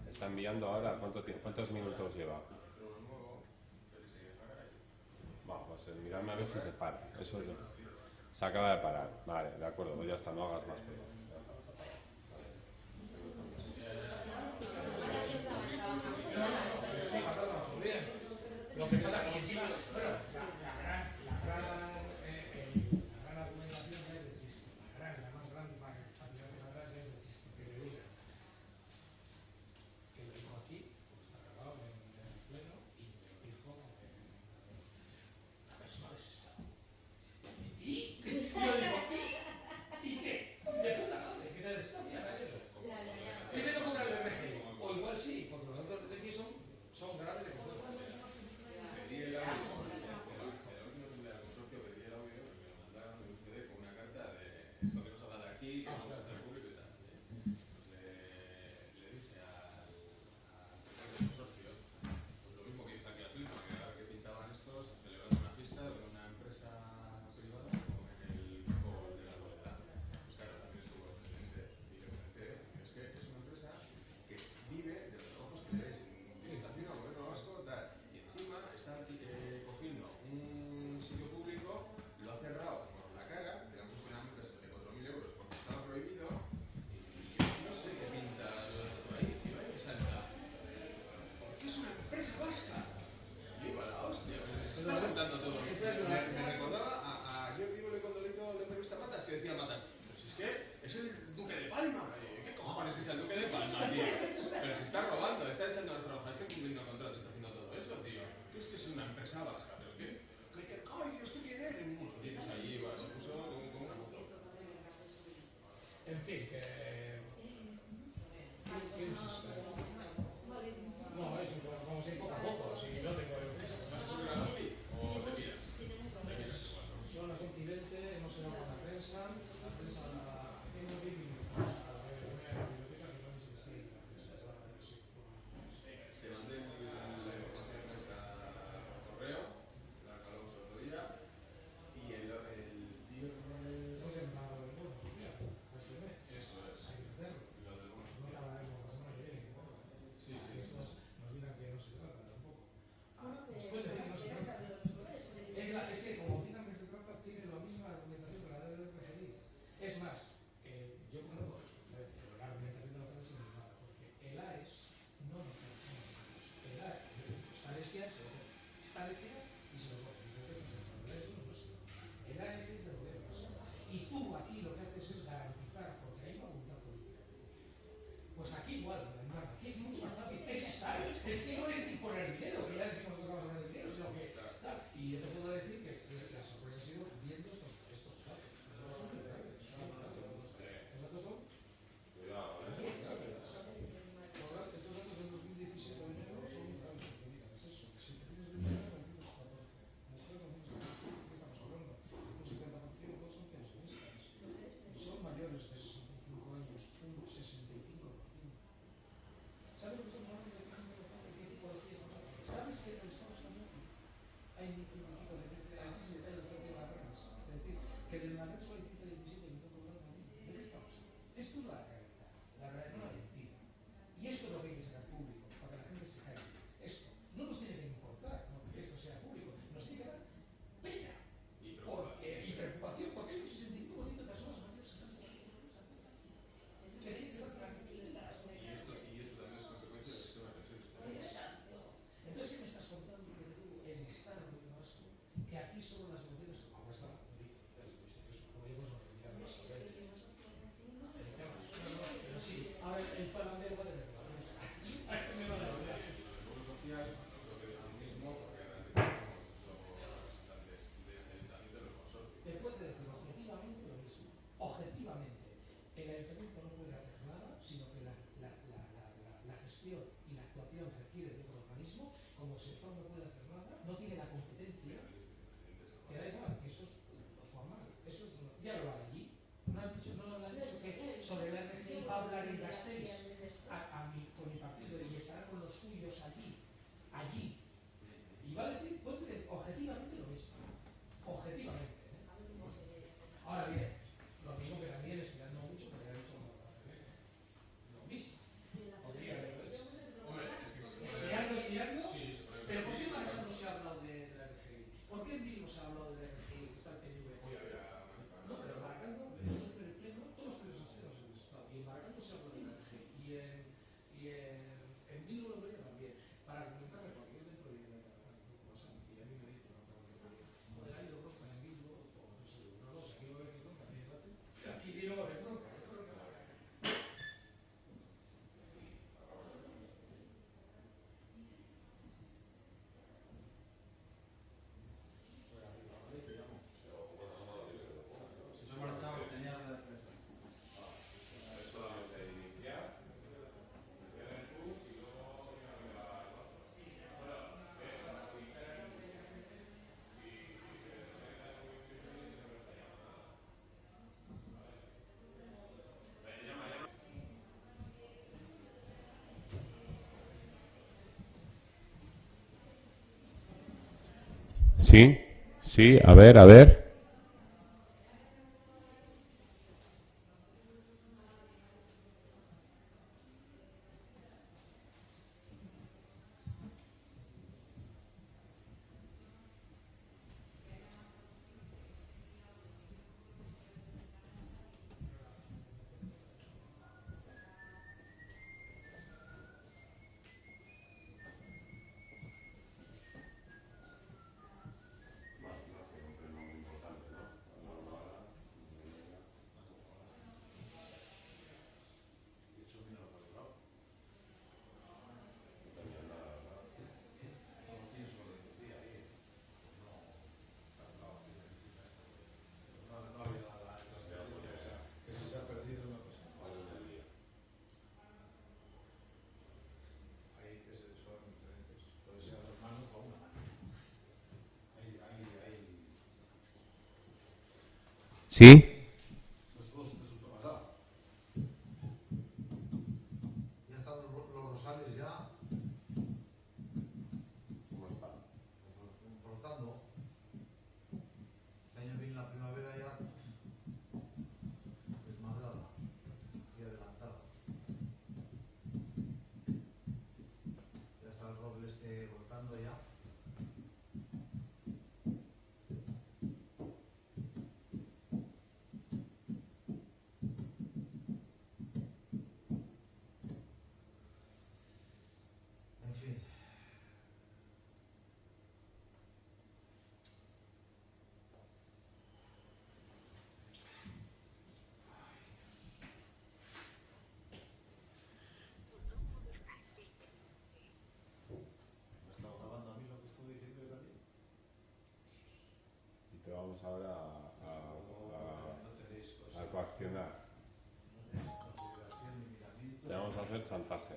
Está enviando ahora, ¿cuántos minutos lleva? Vamos, pues miradme a ver si se para. Eso es lo. Se acaba de parar. Vale, de acuerdo, pues ya está, no hagas más pruebas. Lo que pasa es que encima, la gran argumentación es del chiste. La más grande capacidad de la gran es del chiste. Que le diga que lo dijo aquí, porque está grabado en el pleno, y me lo dijo la persona del Estado. ¿Y? Yo digo, ¿y qué? De puta madre, que se desafía a eso. Ese no cobra el RG. O igual sí, porque los datos de RG son graves de control. Me recordaba a Jordi Évole cuando le hizo la entrevista a Matas, que decía Matas, pues es que es el Duque de Palma. ¿Qué cojones que sea el Duque de Palma, tío? Pero si está robando, está echando a los trabajadores, está cumpliendo el contrato, está haciendo todo eso, tío. ¿Qué es que es una empresa vasca? ¿Pero qué? ¿Qué te calles? ¿Tú quién eres? Unos dices allí, se puso como una moto. En fin, que... ¿Qué insiste? No, eso, como si poco a poco, si no tengo empresa. ¿O te miras? Son las 11:20, hemos llegado a la prensa tengo 10 minutos. Te mandé la información esa por correo. estableciera y se lo coge. El AES es del gobierno nacional. Y tú aquí lo que haces es garantizar, porque hay una voluntad política. Pues aquí igual, aquí es mucho más fácil. Es estar. Es que no es ni poner dinero, que ya decimos que vamos a poner dinero, sino que tal. Y yo te puedo decir que la sorpresa ha sido viendo estos datos. Estos datos son muy graves. Estos datos son. Cuidado, estos datos del 2017 de enero son muy graves. Mira, es eso. 720.914. Mujeres, ¿qué estamos hablando? Un 70% son pensionistas. Son mayores de 65 años, un 65%. ¿Sabes lo que estamos hablando de qué tipología estamos hablando? ¿Sabes que en el Estado español hay un tipo de gente, aquí se le cae el frente de barreras? Es decir, que del Madrid solo hay 117 que están cobrando a mí. ¿De qué estamos hablando? Esto es la realidad, no la mentira. Y esto es lo que hay que sacar público, para que la gente se caiga. Esto no nos tiene que importar, ¿no?, que esto sea público, nos tiene que dar pena y preocupación, porque hay un 65% de personas mayores que están cobrando esa pena. Que tienen que estar tranquilas. Y esto también es consecuencia del sistema de pensiones. Exacto. Entonces, ¿qué me estás contando? Que el Estado vasco, que aquí solo las mujeres, como está la pero sí, ahora el plan de igual de te puede decir objetivamente lo mismo. Objetivamente, el ayuntamiento no puede hacer nada, sino que la gestión y la actuación requiere de otro organismo, como el Estado no puede hacer nada, no tiene la competencia, que da igual, que eso es formal, eso es, ya lo hará allí. ¿No has dicho, no lo has dicho que sobre la RGI va a hablar en Gasteiz con mi partido y estará con los suyos allí? Y va a decir, objetivamente lo mismo. Objetivamente. Ahora bien, lo mismo que también estirando mucho, porque ha dicho lo mismo. Podría haberlo hecho. Estirando. Pero ¿por qué en Maracán no se ha hablado de la RGI? ¿Por qué en Bilbo se ha hablado de la RGI? Que está el PNV. No, pero en Maracán no, todos los plenos han sido en el Estado. Y en Maracán no se habla de la RGI. Y en Bilbo lo vería también. Para comentarme, porque yo dentro de Maracán, no sé, y a mí me dicen, joder, ha ido bronca en Bilbo, no sé, aquí va a haber bronca, aquí no va a haber bronca. Sí, a ver. Sí. Ya están los rosales ya. ¿Cómo están? Rotando. Este año viene la primavera ya desmadrada y adelantada. Ya está el roble este rotando ya. vamos ahora a coaccionar. Le vamos a hacer chantaje.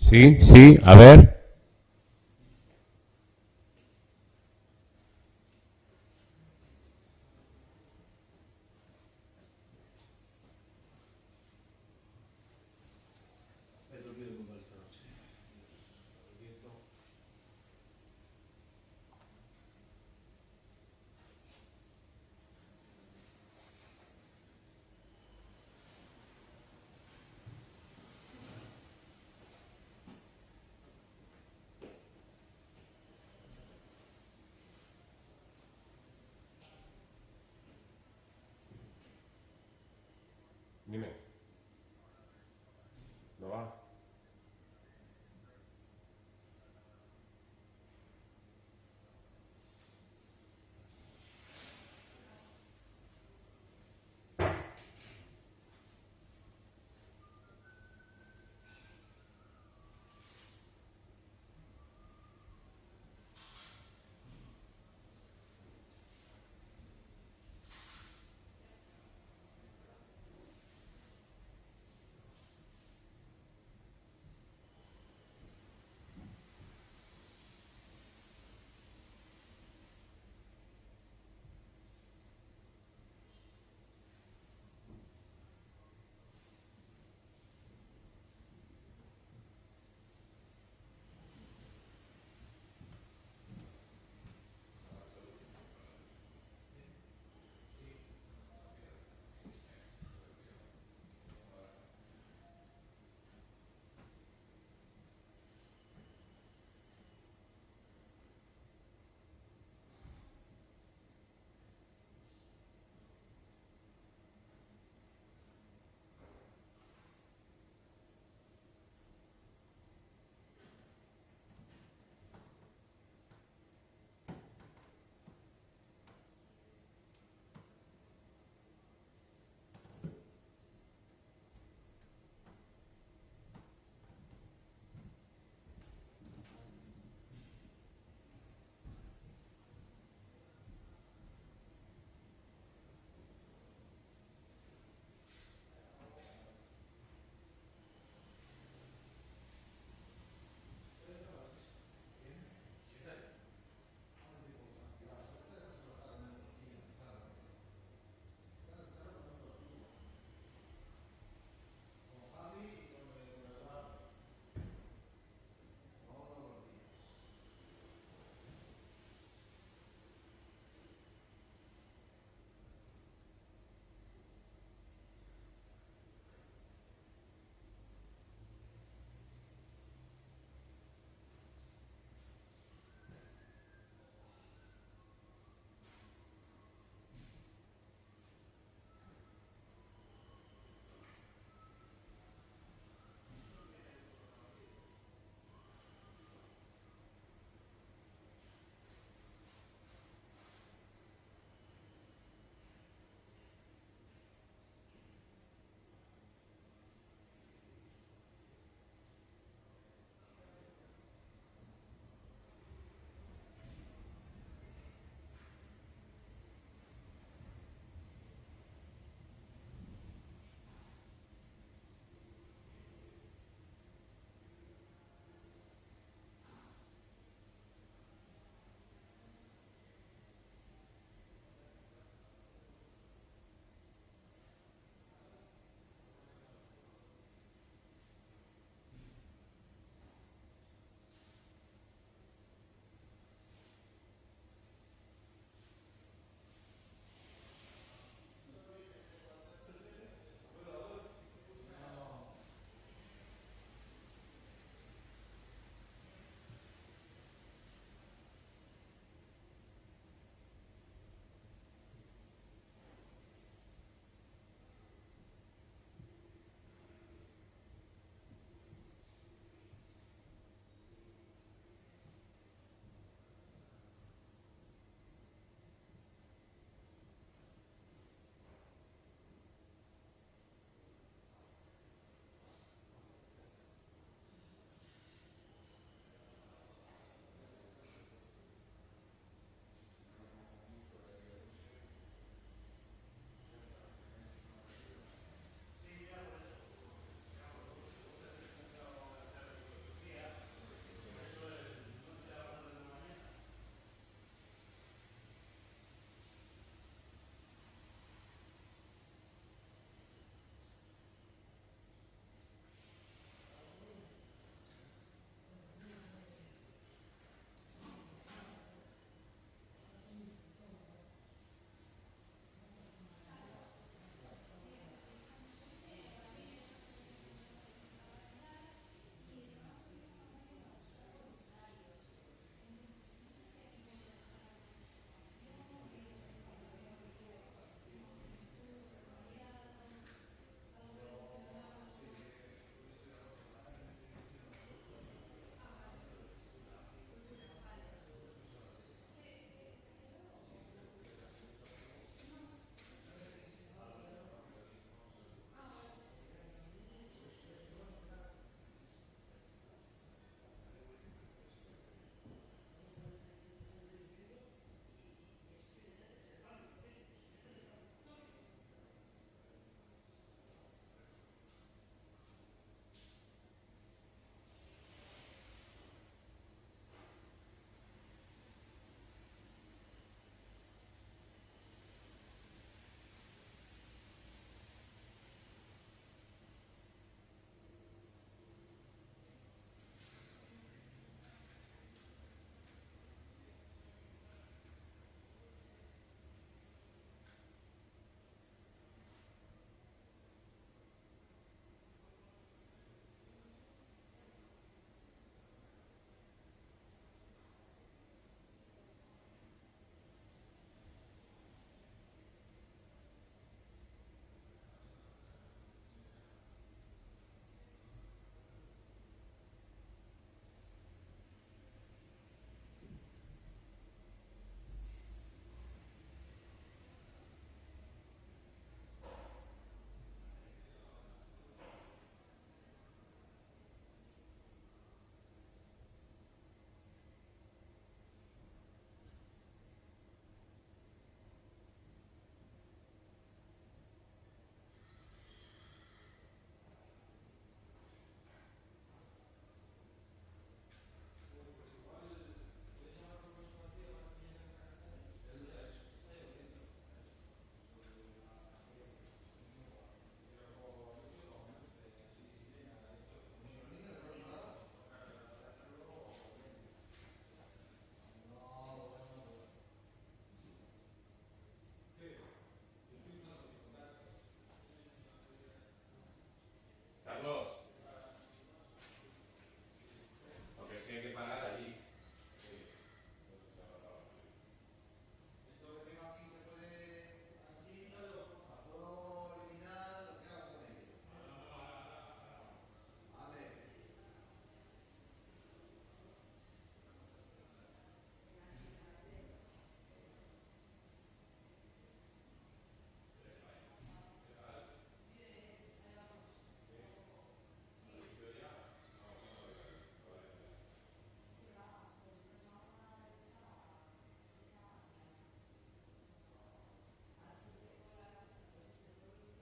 Sí, sí, a ver. Dime.